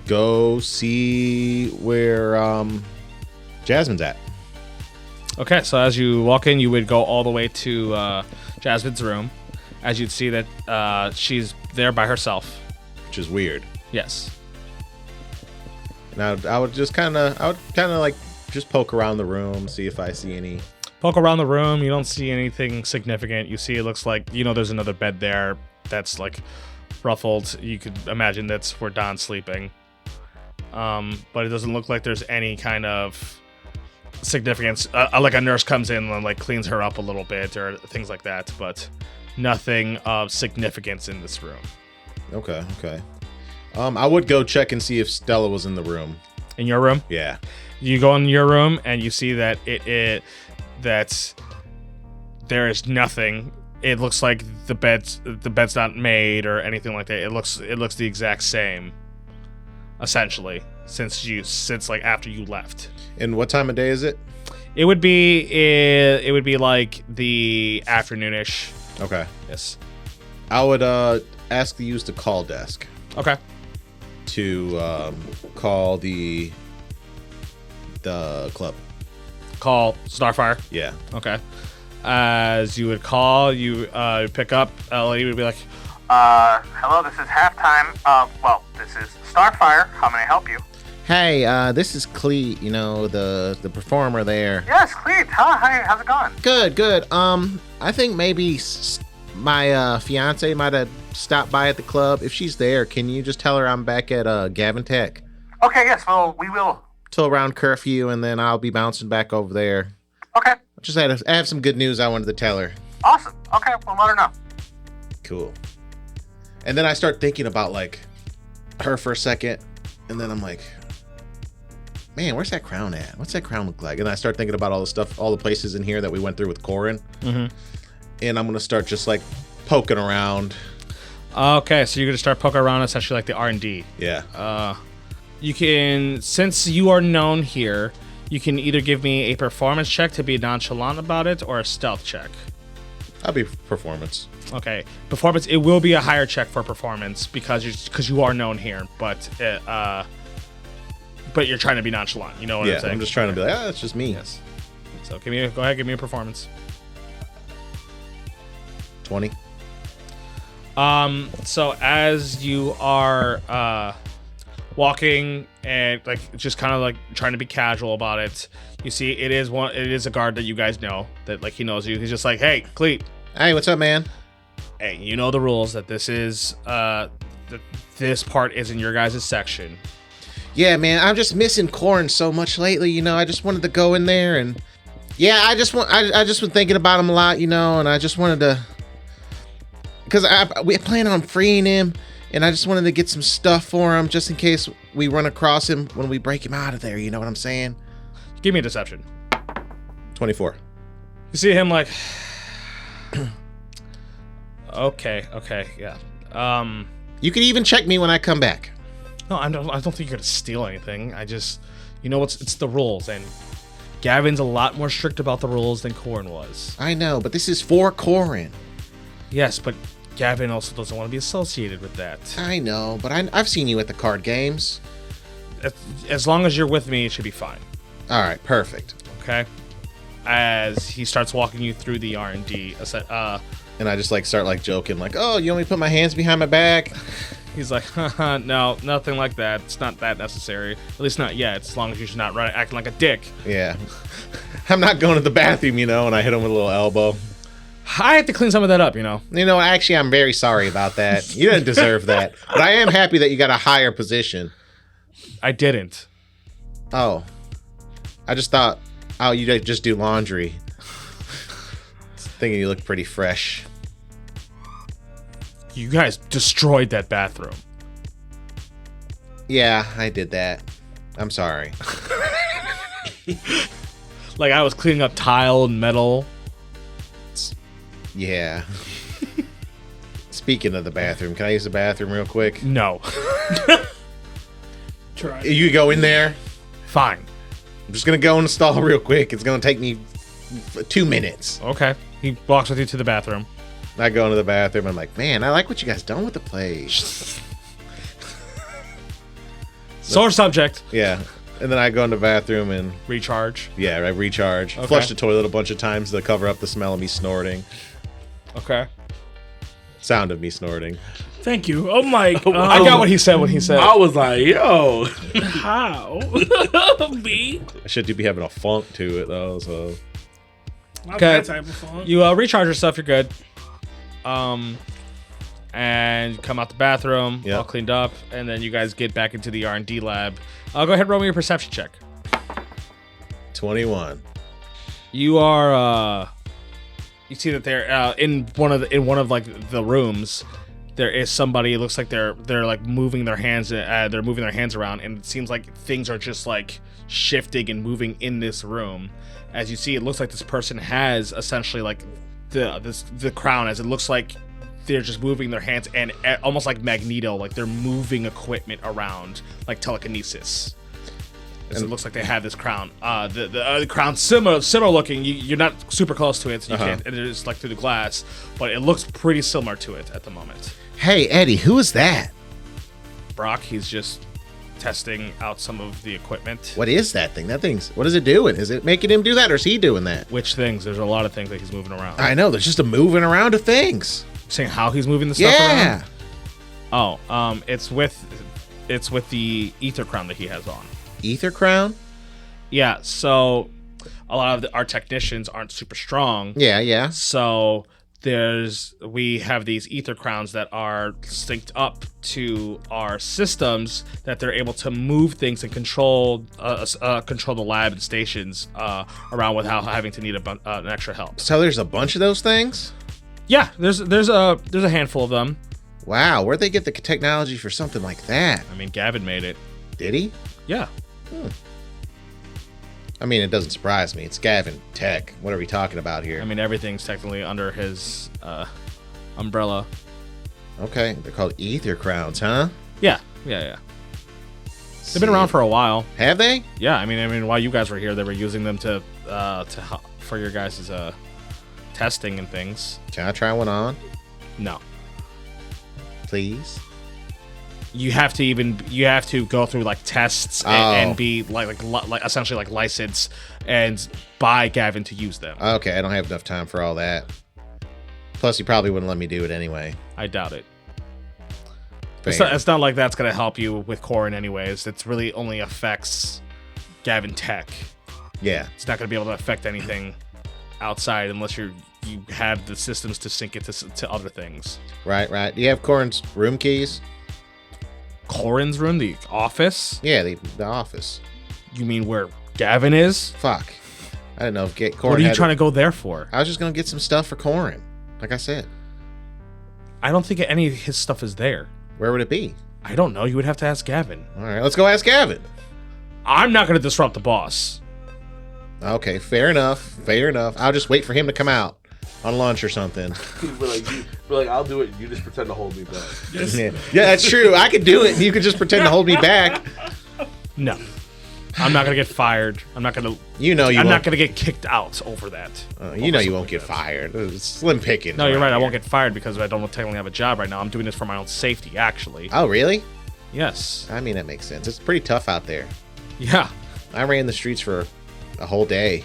go see where Jasmine's at. Okay, so as you walk in, you would go all the way to Jasmine's room, as you'd see that she's there by herself. Which is weird. Yes. Now I would kind of like just poke around the room, see if I see any. Poke around the room, you don't see anything significant. You see, it looks like, there's another bed there that's like ruffled. You could imagine that's where Don's sleeping. But it doesn't look like there's any kind of significance. Like a nurse comes in and like cleans her up a little bit or things like that, but nothing of significance in this room. Okay. I would go check and see if Stella was in the room. In your room? Yeah. You go in your room and you see that that there is nothing. It looks like the bed's not made or anything like that. It looks the exact same, essentially, since like after you left. And what time of day is it? It would be like the afternoonish. Okay. Yes. I would ask to use the call desk. Okay. To call the club. Call Starfire. Yeah. Okay. As you would call, you pick up. A lady would be like, "Hello, this is halftime. This is Starfire. How may I help you?" Hey, this is Cleet. The performer there. Yes, Cleet. Hi. How's it going? Good. I think maybe my fiance might have stopped by at the club. If she's there, can you just tell her I'm back at Gavintech? Okay. Yes. Well, we will. Till around curfew, and then I'll be bouncing back over there. Okay. I have some good news I wanted to tell her. Awesome. Okay, well, let her know. Cool. And then I start thinking about like her for a second, and then I'm like, man, where's that crown at? What's that crown look like? And I start thinking about all the stuff, all the places in here that we went through with Corin. Mm-hmm. And I'm gonna start just like poking around. Okay, so you're gonna start poking around, essentially like the R&D. Yeah. You can, since you are known here, you can either give me a performance check to be nonchalant about it, or a stealth check. I'll be performance. Okay, performance. It will be a higher check for performance because you are known here, but but you're trying to be nonchalant. You know what I'm Yeah, saying? I'm just trying to be like, it's just me. Yes. So go ahead, give me a performance. 20. So as you are walking and like just kind of like trying to be casual about it, you see it is a guard that you guys know, that like he knows you. He's just like, hey, Cleet. Hey, what's up, man? Hey, you know the rules that this is this part is in your guys' section. Yeah, man, I'm just missing Corn so much lately, you know. I just wanted to go in there and I just been thinking about him a lot, you know, and I just wanted to, because we plan on freeing him, and I just wanted to get some stuff for him just in case we run across him when we break him out of there, you know what I'm saying? Give me a deception. 24. You see him like okay, yeah. You can even check me when I come back. No, I don't think you're gonna steal anything. I just, you know, it's the rules, and Gavin's a lot more strict about the rules than Corin was. I know, but this is for Corin. Yes, but Gavin also doesn't want to be associated with that. I know, but I've seen you at the card games. As long as you're with me, it should be fine. All right, perfect. Okay. As he starts walking you through the R&D, And I just like start like joking, like, "Oh, you want me to put my hands behind my back?" he's like, haha, no, nothing like that. It's not that necessary. At least not yet. As long as you're not acting like a dick. Yeah. I'm not going to the bathroom, you know, and I hit him with a little elbow. I have to clean some of that up, you know. You know, actually, I'm very sorry about that. You didn't deserve that. But I am happy that you got a higher position. I didn't. Oh. I just thought, oh, you just do laundry. Thinking you look pretty fresh. You guys destroyed that bathroom. Yeah, I did that. I'm sorry. Like I was cleaning up tile and metal. Yeah. Speaking of the bathroom, can I use the bathroom real quick? No. Try. You go in there. Fine. I'm just going to go in the stall real quick. It's going to take me 2 minutes. Okay. He walks with you to the bathroom. I go into the bathroom. I'm like, man, I like what you guys done with the place. Sore subject. Yeah. And then I go in the bathroom and, Recharge. yeah, I recharge. Okay. Flush the toilet a bunch of times to cover up the smell of me snorting. Okay. Sound of me snorting. Thank you. Oh my! I got what he said when he said. I was like, yo. How? B. I should be having a funk to it, though, so. Not Okay. that type of fun. You recharge yourself. You're good. And you come out the bathroom, Yep. all cleaned up, and then you guys get back into the R&D lab. Go ahead, roll me your perception check. 21. You are you see that they're in one of like the rooms. There is somebody. It looks like they're like moving their hands. They're moving their hands around, and it seems like things are just like shifting and moving in this room. As you see, it looks like this person has essentially like the crown. As it looks like they're just moving their hands and almost like Magneto, like they're moving equipment around like telekinesis. As it looks like they have this crown. The crown similar looking. You're not super close to it, so you can't. And it's like through the glass, but it looks pretty similar to it at the moment. Hey, Eddie, who is that? Brock, he's just testing out some of the equipment. What is that thing? What is it doing? Is it making him do that, or is he doing that? Which things? There's a lot of things that he's moving around. I know, there's just a moving around of things. Saying how he's moving the stuff Yeah. around? Oh, it's with the ether crown that he has on. Ether crown? Yeah, so a lot of our technicians aren't super strong. Yeah. So we have these ether crowns that are synced up to our systems that they're able to move things and control the lab and stations around without having to need an extra help. So there's a bunch of those things? Yeah, there's a handful of them. Wow, where'd they get the technology for something like that? I mean, Gavin made it. Did he? Yeah. I mean, it doesn't surprise me. It's Gavin Tech. What are we talking about here? I mean, everything's technically under his umbrella. Okay, they're called ether crowns, huh? Yeah. They've been around for a while. Have they? Yeah, I mean, while you guys were here, they were using them to help for your guys' testing and things. Can I try one on, No. please? you have to go through like tests and be like essentially like licensed and by Gavin to use them. Okay, I don't have enough time for all that. Plus, he probably wouldn't let me do it anyway. I doubt it. Fair. It's not like that's gonna help you with Corin anyways. It's really only affects Gavin Tech. Yeah. It's not gonna be able to affect anything outside unless you have the systems to sync it to other things. Right. Do you have Corin's room keys? Corin's room, the office? Yeah, the office. You mean where Gavin is? Fuck. I didn't know if Corin What are you trying to go there for? I was just going to get some stuff for Corin. Like I said. I don't think any of his stuff is there. Where would it be? I don't know. You would have to ask Gavin. All right, let's go ask Gavin. I'm not going to disrupt the boss. Okay, fair enough. I'll just wait for him to come out on lunch or something. I'll do it. You just pretend to hold me back. Yeah, that's true. I could do it. You could just pretend to hold me back. No. I'm not going to get fired. I'm not going to... I'm not going to get kicked out over that. You won't get fired. It's slim pickings. No, you're right. I won't get fired because I don't technically have a job right now. I'm doing this for my own safety, actually. Oh, really? Yes. I mean, that makes sense. It's pretty tough out there. Yeah. I ran the streets for a whole day.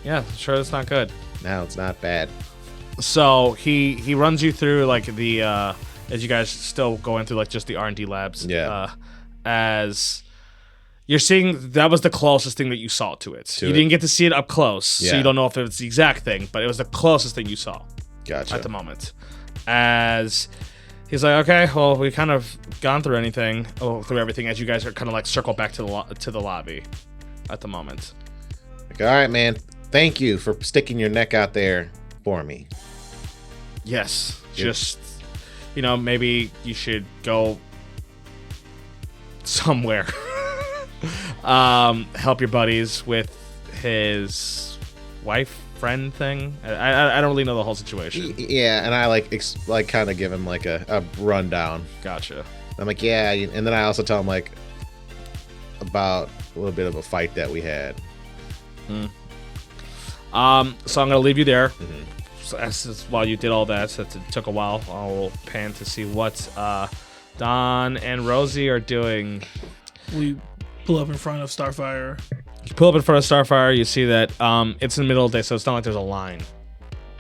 Yeah, sure, that's not good. No, it's not bad. So he runs you through like the as you guys still going through like just the R&D labs. Yeah. As you're seeing, that was the closest thing that you saw to it. You didn't get to see it up close, so you don't know if it's the exact thing, but it was the closest thing you saw. Gotcha. At the moment. As he's like, okay, well, we kind of gone through everything as you guys are kind of like circle back to the lobby at the moment. Like, all right, man. Thank you for sticking your neck out there for me. Yes. Just, maybe you should go somewhere. Help your buddies with his friend thing. I don't really know the whole situation. Yeah, and I kind of give him like a rundown. Gotcha. I'm like, yeah, and then I also tell him like about a little bit of a fight that we had. So I'm gonna leave you there. So while you did all that, since it took a while, I'll pan to see what Don and Rosie are doing. We pull up in front of Starfire. You pull up in front of Starfire. You see that it's in the middle of the day, so it's not like there's a line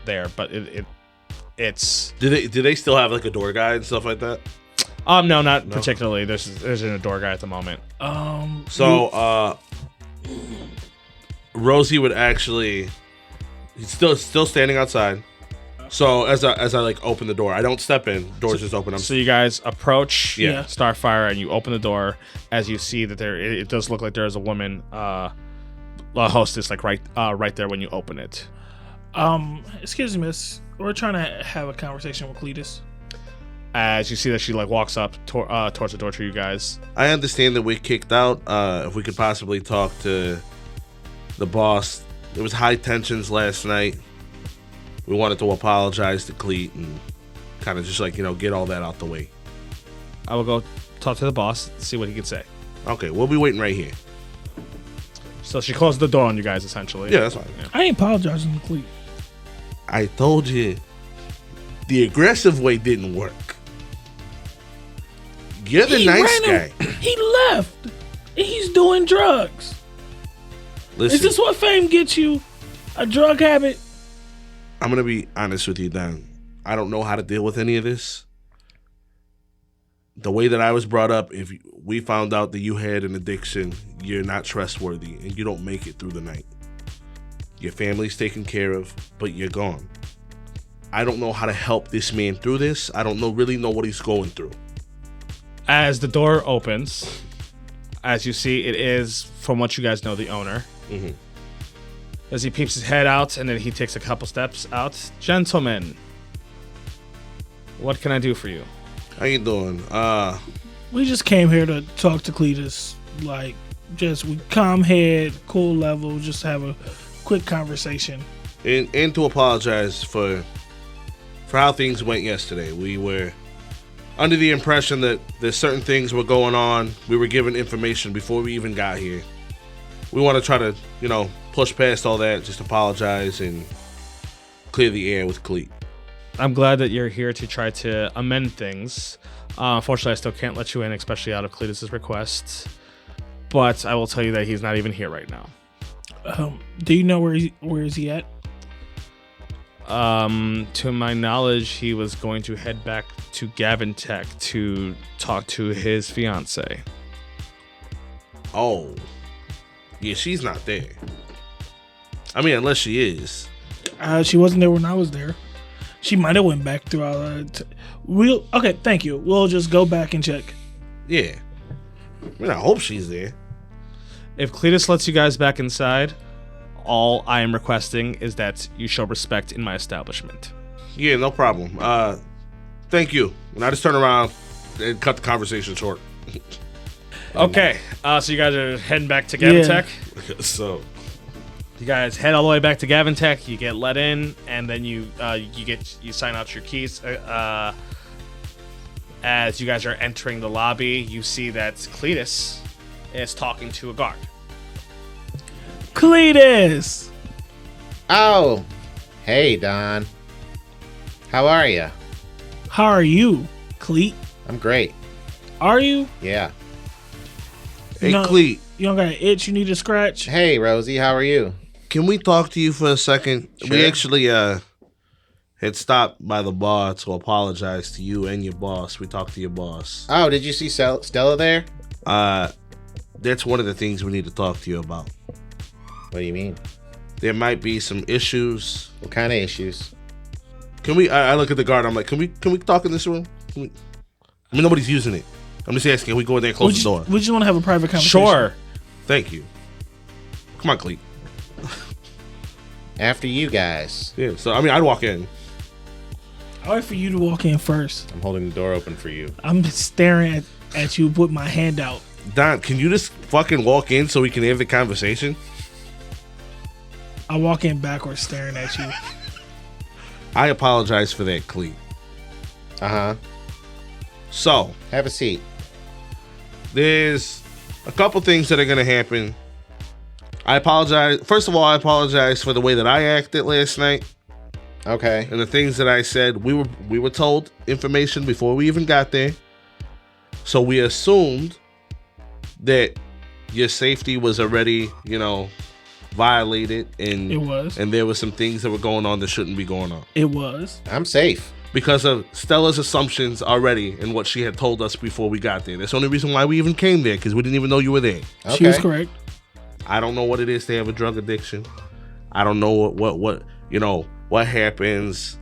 there, but it's. Do they still have like a door guy and stuff like that? No, not particularly. There's a door guy at the moment. Rosie would actually. He's still standing outside. So as I like open the door, I don't step in. Doors just open. So you guys approach Yeah. Starfire and you open the door. As you see that it does look like there is a woman, a hostess, like right there when you open it. Excuse me, miss. We're trying to have a conversation with Cletus. As you see that she like walks up towards the door to you guys. I understand that we're kicked out. If we could possibly talk to the boss. There was high tensions last night. We wanted to apologize to Cleet and kind of just like, get all that out the way. I will go talk to the boss, see what he can say. Okay, we'll be waiting right here. So she closed the door on you guys, essentially. Yeah, that's fine. Yeah. I ain't apologizing to Cleet. I told you the aggressive way didn't work. You're the nice guy. He left. And he's doing drugs. Listen, Is this what fame gets you? A drug habit? I'm going to be honest with you, Don. I don't know how to deal with any of this. The way that I was brought up, if we found out that you had an addiction, you're not trustworthy and you don't make it through the night. Your family's taken care of, but you're gone. I don't know how to help this man through this. I don't really know what he's going through. As the door opens, as you see, it is, from what you guys know, the owner. Mm-hmm. As he peeps his head out, and then he takes a couple steps out. Gentlemen, what can I do for you? How you doing? We just came here to talk to Cletus. Like, we calm head, cool level, just have a quick conversation. And to apologize for how things went yesterday. We were under the impression that there's certain things were going on. We were given information before we even got here. We want to try to, push past all that, just apologize and clear the air with Cleet. I'm glad that you're here to try to amend things. Unfortunately, I still can't let you in, especially out of Cletus's request. But I will tell you that he's not even here right now. Do you know where is he at? To my knowledge, he was going to head back to Gavin Tech to talk to his fiance. Oh. Yeah, she's not there. I mean, unless she is. She wasn't there when I was there. She might have went back throughout. Okay, thank you. We'll just go back and check. Yeah. I mean, I hope she's there. If Cletus lets you guys back inside, all I am requesting is that you show respect in my establishment. Yeah, no problem. Thank you. And I just turn around and cut the conversation short. Okay, so you guys are heading back to Gavin Tech? So You guys head all the way back to Gavin Tech, you get let in, and then you sign out your keys. As you guys are entering the lobby, you see that Cletus is talking to a guard. Cletus! Oh, hey, Don. How are you? How are you, Cleet? I'm great. Are you? Yeah. Hey, No. Cleet, You don't got an itch you need to scratch? Hey, Rosie, how are you? can we talk to you for a second? Sure. We actually had stopped by the bar to apologize to you and your boss. We talked to your boss. Oh, did you see Stella there? That's one of the things we need to talk to you about. What do you mean? There might be some issues. What kind of issues? Can we? I look at the guard. I'm like, can we talk in this room? I mean, nobody's using it. I'm just asking. Can we go in there and close the door? We just want to have a private conversation. Sure. Thank you. Come on, Cleet. After you guys. Yeah. So I mean, I'd walk in. I'll wait for you to walk in first. I'm holding the door open for you. I'm staring at you with my hand out. Don, can you just fucking walk in so we can have the conversation? I walk in backwards staring at you. I apologize for that, Cleet. Uh-huh. So Have a seat. there's a couple things that are gonna happen. I apologize. First of all, I apologize for the way that I acted last night Okay. and the things that I said. We were told information before we even got there, so we assumed that your safety was already, violated, and It was. and there were some things that were going on that shouldn't be going on It was. I'm safe. because of Stella's assumptions already and what she had told us before we got there. That's the only reason why we even came there, because we didn't even know you were there. Okay. She was correct. I don't know what it is to have a drug addiction. I don't know what happens,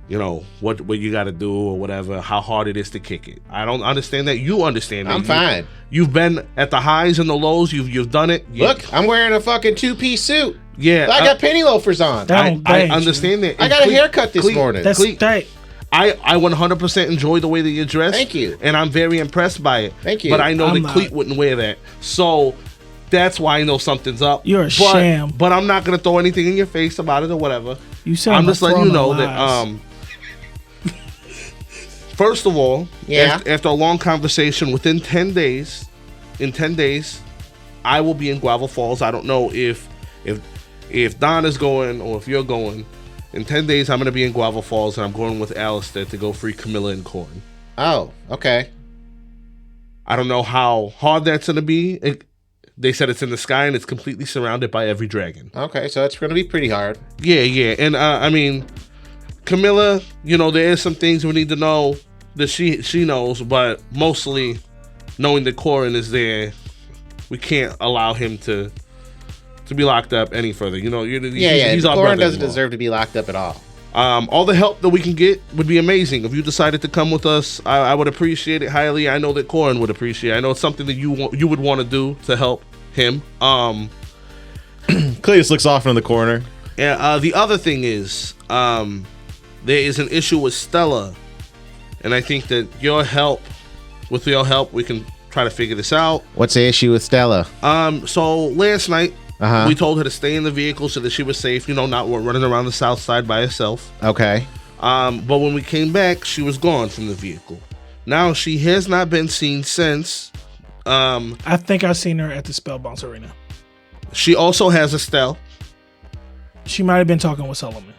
what you got to do or whatever, how hard it is to kick it. I don't understand that. You understand that. I'm fine. You've been at the highs and the lows. You've done it. Look, I'm wearing a fucking two-piece suit. Yeah. I got penny loafers on. That- I ain't understand that. I got a haircut this morning. That's Cleet, that. I 100% enjoy the way that you're dressed. Thank you. And I'm very impressed by it. Thank you. But I know I'm that not. Cleet wouldn't wear that. So that's why I know something's up. You're a sham. But I'm not going to throw anything in your face about it or whatever. You said I'm just letting you know that lies. first of all, Yeah. after a long conversation, in 10 days, I will be in Guava Falls. I don't know if Don is going or if you're going. In 10 days, I'm going to be in Guava Falls, and I'm going with Alistair to go free Camilla and Corn. Oh, okay. I don't know how hard that's going to be. They said it's in the sky, and it's completely surrounded by every dragon. Okay, so it's going to be pretty hard. Yeah. And, I mean, Camilla, there is some things we need to know that she knows, but mostly knowing that Corin is there, we can't allow him to be locked up any further. He's our Corin doesn't brother-in-law. deserve to be locked up at all. All the help that we can get would be amazing. If you decided to come with us, I would appreciate it highly. I know that Corin would appreciate it. I know it's something that you would want to do to help him. Cletus looks off in the corner. And the other thing is, there is an issue with Stella, and I think that with your help, we can try to figure this out. What's the issue with Stella? So last night, Uh-huh. we told her to stay in the vehicle so that she was safe, not running around the south side by herself. Okay. But when we came back, she was gone from the vehicle. Now she has not been seen since. I think I've seen her at the Spell Bounce Arena. She also has Estelle. She might have been talking with Solomon.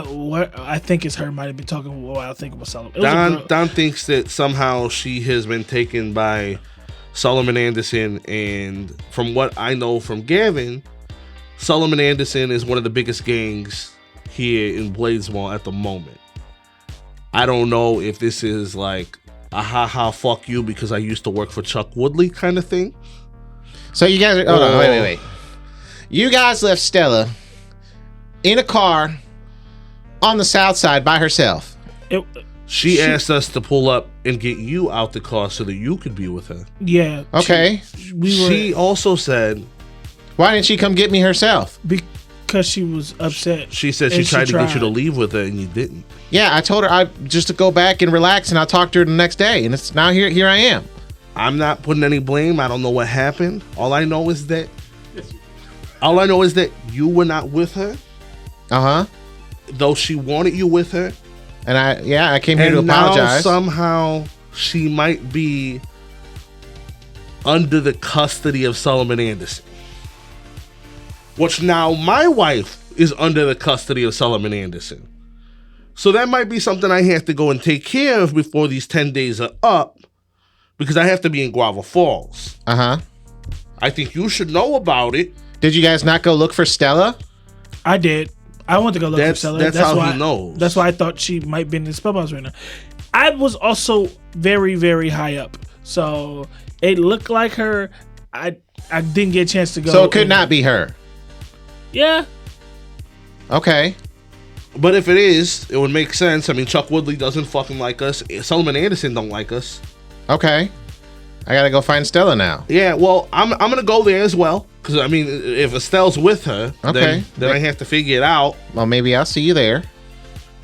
What I think it's her might have been talking. What I think it was Solomon. It was a girl. Don thinks that somehow she has been taken by Solomon Anderson, and from what I know from Gavin, Solomon Anderson is one of the biggest gangs here in Bladesmall at the moment. I don't know if this is like a ha fuck you because I used to work for Chuck Woodley kind of thing. So you guys, hold on, wait. You guys left Stella in a car on the south side by herself. She asked us to pull up and get you out the car so that you could be with her. Yeah. Okay. She also said, why didn't she come get me herself? Because she was upset. She said she tried to get you to leave with her and you didn't. Yeah, I told her just to go back and relax, and I'll talk to her the next day. And it's now here I am. I'm not putting any blame. I don't know what happened. All I know is that you were not with her. Uh-huh. Though she wanted you with her. And I came here to apologize. Now somehow she might be under the custody of Solomon Anderson. Which now my wife is under the custody of Solomon Anderson. So that might be something I have to go and take care of before these 10 days are up. Because I have to be in Guava Falls. Uh-huh. I think you should know about it. Did you guys not go look for Stella? I did. I went to go look for Stella. That's how he knows. That's why I thought she might be in the Spellbounce right now. I was also very, very high up. So it looked like her. I didn't get a chance to go. So it could not be her. Yeah. Okay. But if it is, it would make sense. I mean, Chuck Woodley doesn't fucking like us. Solomon Anderson don't like us. Okay. I gotta go find Stella now. Yeah, well, I'm gonna go there as well. Because, I mean, if Estelle's with her, okay, then I have to figure it out. Well, maybe I'll see you there.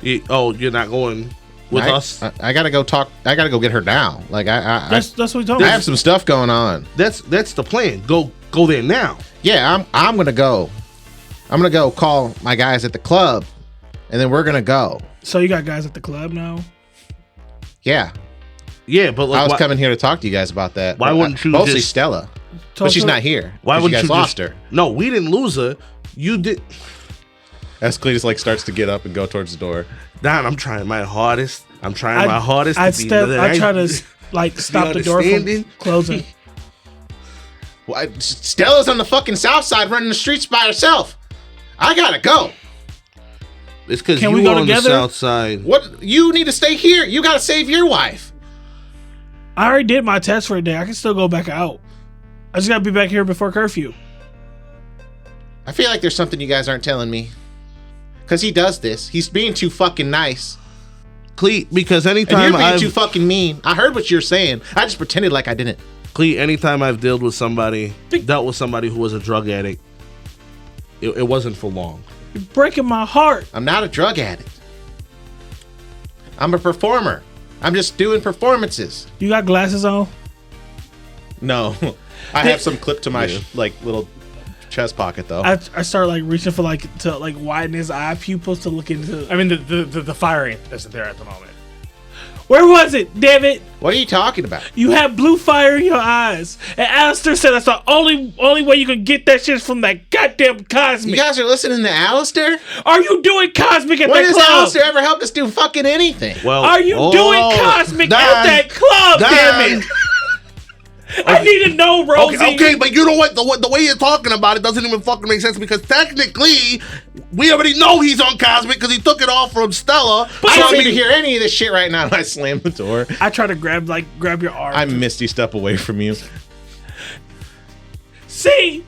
You're not going with us? I gotta go talk. I gotta go get her now. Like, that's what we talking about. I have some stuff going on. That's the plan. Go there now. Yeah, I'm gonna go. I'm gonna go call my guys at the club, and then we're gonna go. So you got guys at the club now? Yeah. Yeah, but like, I was coming here to talk to you guys about that. Why wouldn't you mostly just... Stella. But she's not here. Why wouldn't you guys lost her? No, we didn't lose her. You did. As Cletus starts to get up and go towards the door. Don, I'm trying my hardest. I try to stop the door from closing. Well, Stella's on the fucking south side running the streets by herself. I gotta go. It's because you go on the south side. What? You need to stay here. You gotta save your wife. I already did my test for a day. I can still go back out. I just gotta be back here before curfew. I feel like there's something you guys aren't telling me. Because he does this. He's being too fucking nice. Cleet, because anytime and you're being too fucking mean. I heard what you're saying. I just pretended like I didn't. Cleet, anytime I've dealt with somebody who was a drug addict, it wasn't for long. You're breaking my heart. I'm not a drug addict. I'm a performer. I'm just doing performances. You got glasses on? No. I have some clipped to my little chest pocket though. I start reaching for to widen his eye pupils to look into. I mean the firing isn't there at the moment. Where was it, damn it? What are you talking about? You have blue fire in your eyes. And Alistair said that's the only way you can get that shit from that goddamn Cosmic. You guys are listening to Alistair? Are you doing Cosmic at that club? When has Alistair ever helped us do fucking anything? Well, are you doing Cosmic at that club, damn it? I need to know, Rosie. Okay, but you know what? The way you're talking about it doesn't even fucking make sense because technically, we already know he's on Cosmic because he took it off from Stella. But I don't need to hear any of this shit right now. I slam the door. I try to grab your arm. I misty step away from you. See,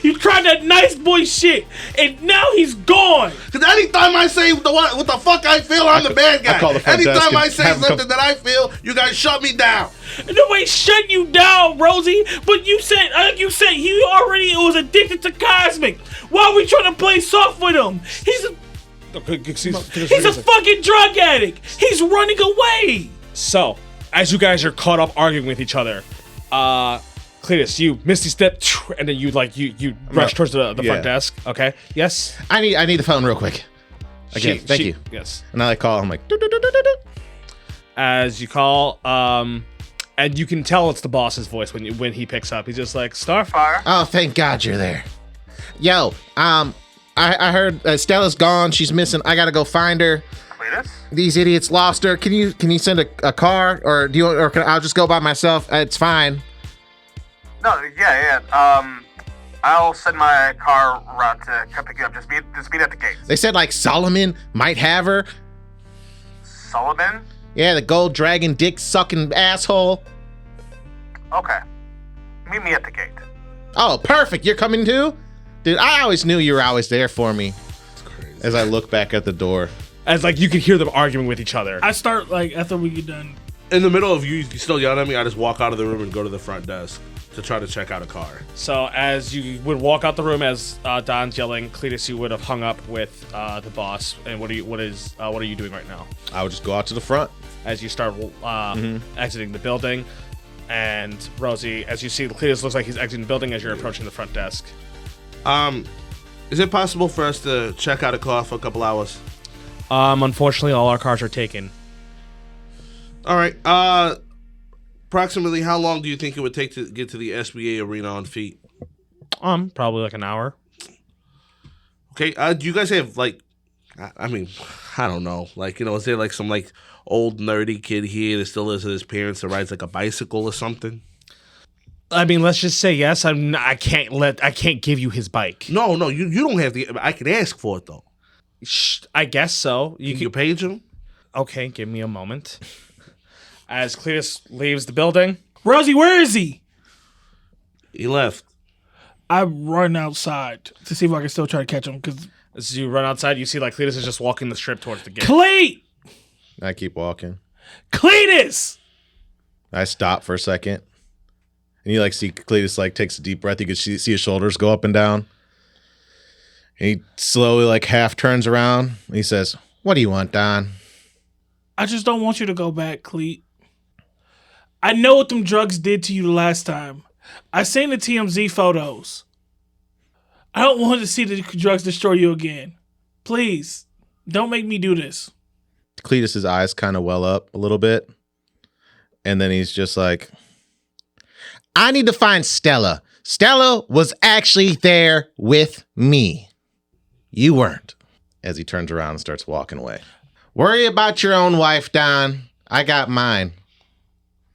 you tried that nice boy shit, and now he's gone. Because anytime I say what the fuck I feel, I'm the bad guy. I call the front anytime desk I say something that I feel, you guys shut me down. Nobody shut you down, Rosie. But you said, he already was addicted to Cosmic. Why are we trying to play soft with him? He's a fucking drug addict. He's running away. So, as you guys are caught up arguing with each other, Cletus, you misty step, and then you rush towards the front desk. Okay. Yes. I need the phone real quick. Okay. Thank you. Yes. And I call. I'm like. As you call, and you can tell it's the boss's voice when he picks up. He's just like, Starfire. Oh, thank God you're there. Yo, I heard Stella's gone. She's missing. I gotta go find her. Cletus? These idiots lost her. Can you send a car, or do you, or can I'll just go by myself? It's fine. No, yeah. I'll send my car around to come pick you up. Just meet at the gate. They said like Solomon might have her. Sullivan? Yeah, the gold dragon dick sucking asshole. Okay. Meet me at the gate. Oh, perfect. You're coming too? Dude, I always knew you were always there for me. As I look back at the door. As like you could hear them arguing with each other. I start like after we get done. In the middle of you still yelling at me, I just walk out of the room and go to the front desk to try to check out a car. So as you would walk out the room, as Don's yelling, Cletus, you would have hung up with the boss. And what are you doing right now? I would just go out to the front. As you start exiting the building, and Rosie, as you see, Cletus looks like he's exiting the building as you're approaching the front desk. Is it possible for us to check out a car for a couple hours? Unfortunately, all our cars are taken. All right. Approximately how long do you think it would take to get to the SBA arena on feet? Probably like an hour. Okay. Do you guys have like, I mean, I don't know. Like, you know, is there like some like old nerdy kid here that still lives with his parents that rides like a bicycle or something? I mean, let's just say yes. I can't give you his bike. No, you don't have to. I can ask for it though. I guess so. Can you page him? Okay, give me a moment. As Cletus leaves the building. Rosie, where is he? He left. I run outside to see if I can still try to catch him. Cause as you run outside, you see like Cletus is just walking the strip towards the gate. I keep walking. Cletus! I stop for a second. And you like see Cletus like takes a deep breath. You can see his shoulders go up and down. And he slowly like half turns around. And he says, "What do you want, Don?" I just don't want you to go back, Cleet. I know what them drugs did to you the last time. I seen the TMZ photos. I don't want to see the drugs destroy you again. Please, don't make me do this. Cletus's eyes kind of well up a little bit. And then he's just like, "I need to find Stella. Stella was actually there with me. You weren't." As he turns around and starts walking away. "Worry about your own wife, Don. I got mine.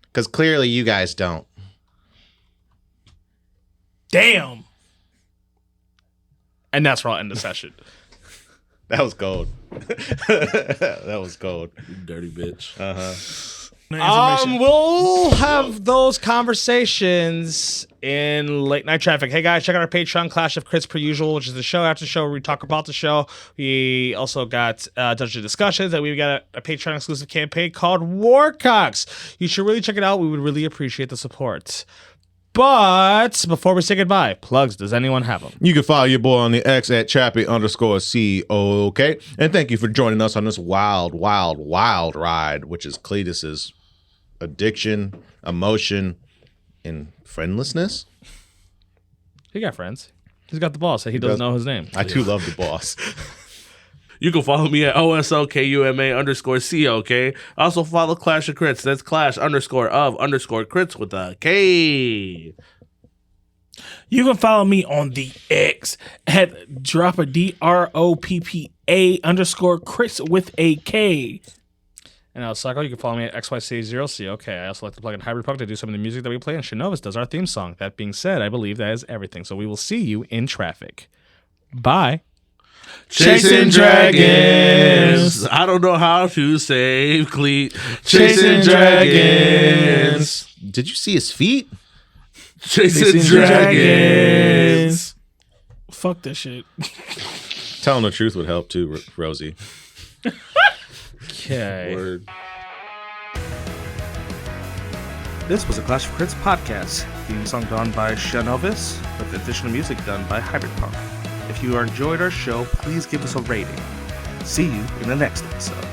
Because clearly you guys don't." Damn. And that's where I'll end the session. That was gold. That was gold. You dirty bitch. We'll have those conversations in late night traffic. Hey guys, check out our Patreon, Clash of Crits per usual, which is the show after show where we talk about the show. We also got Dungeon Discussions, and we've got a Patreon exclusive campaign called Warcocks. You should really check it out. We would really appreciate the support. But before we say goodbye, plugs, does anyone have them? You can follow your boy on the X at Chappie_COK. And thank you for joining us on this wild, wild, wild ride, which is Cletus's addiction, emotion, and friendlessness. He got friends. He's got the boss. He doesn't know his name. I too love the boss. You can follow me at OSLKUMA_COK. Also follow Clash of Crits. That's Clash_of_Crits with a K. You can follow me on the X at DROPPA_Crits with a K. And Psycho, you can follow me at XYC0COK. I also like to plug in Hybrid Punk to do some of the music that we play, and Shinovis does our theme song. That being said, I believe that is everything. So we will see you in traffic. Bye. Chasing dragons. I don't know how to save Cleet. Chasing dragons. Did you see his feet? Chasing dragons. Fuck that shit. Telling the truth would help too, Rosie. Okay. Word. This was a Clash of Crits podcast. Theme song done by Shinovis, with additional music done by Hybrid Punk. If you enjoyed our show, please give us a rating. See you in the next episode.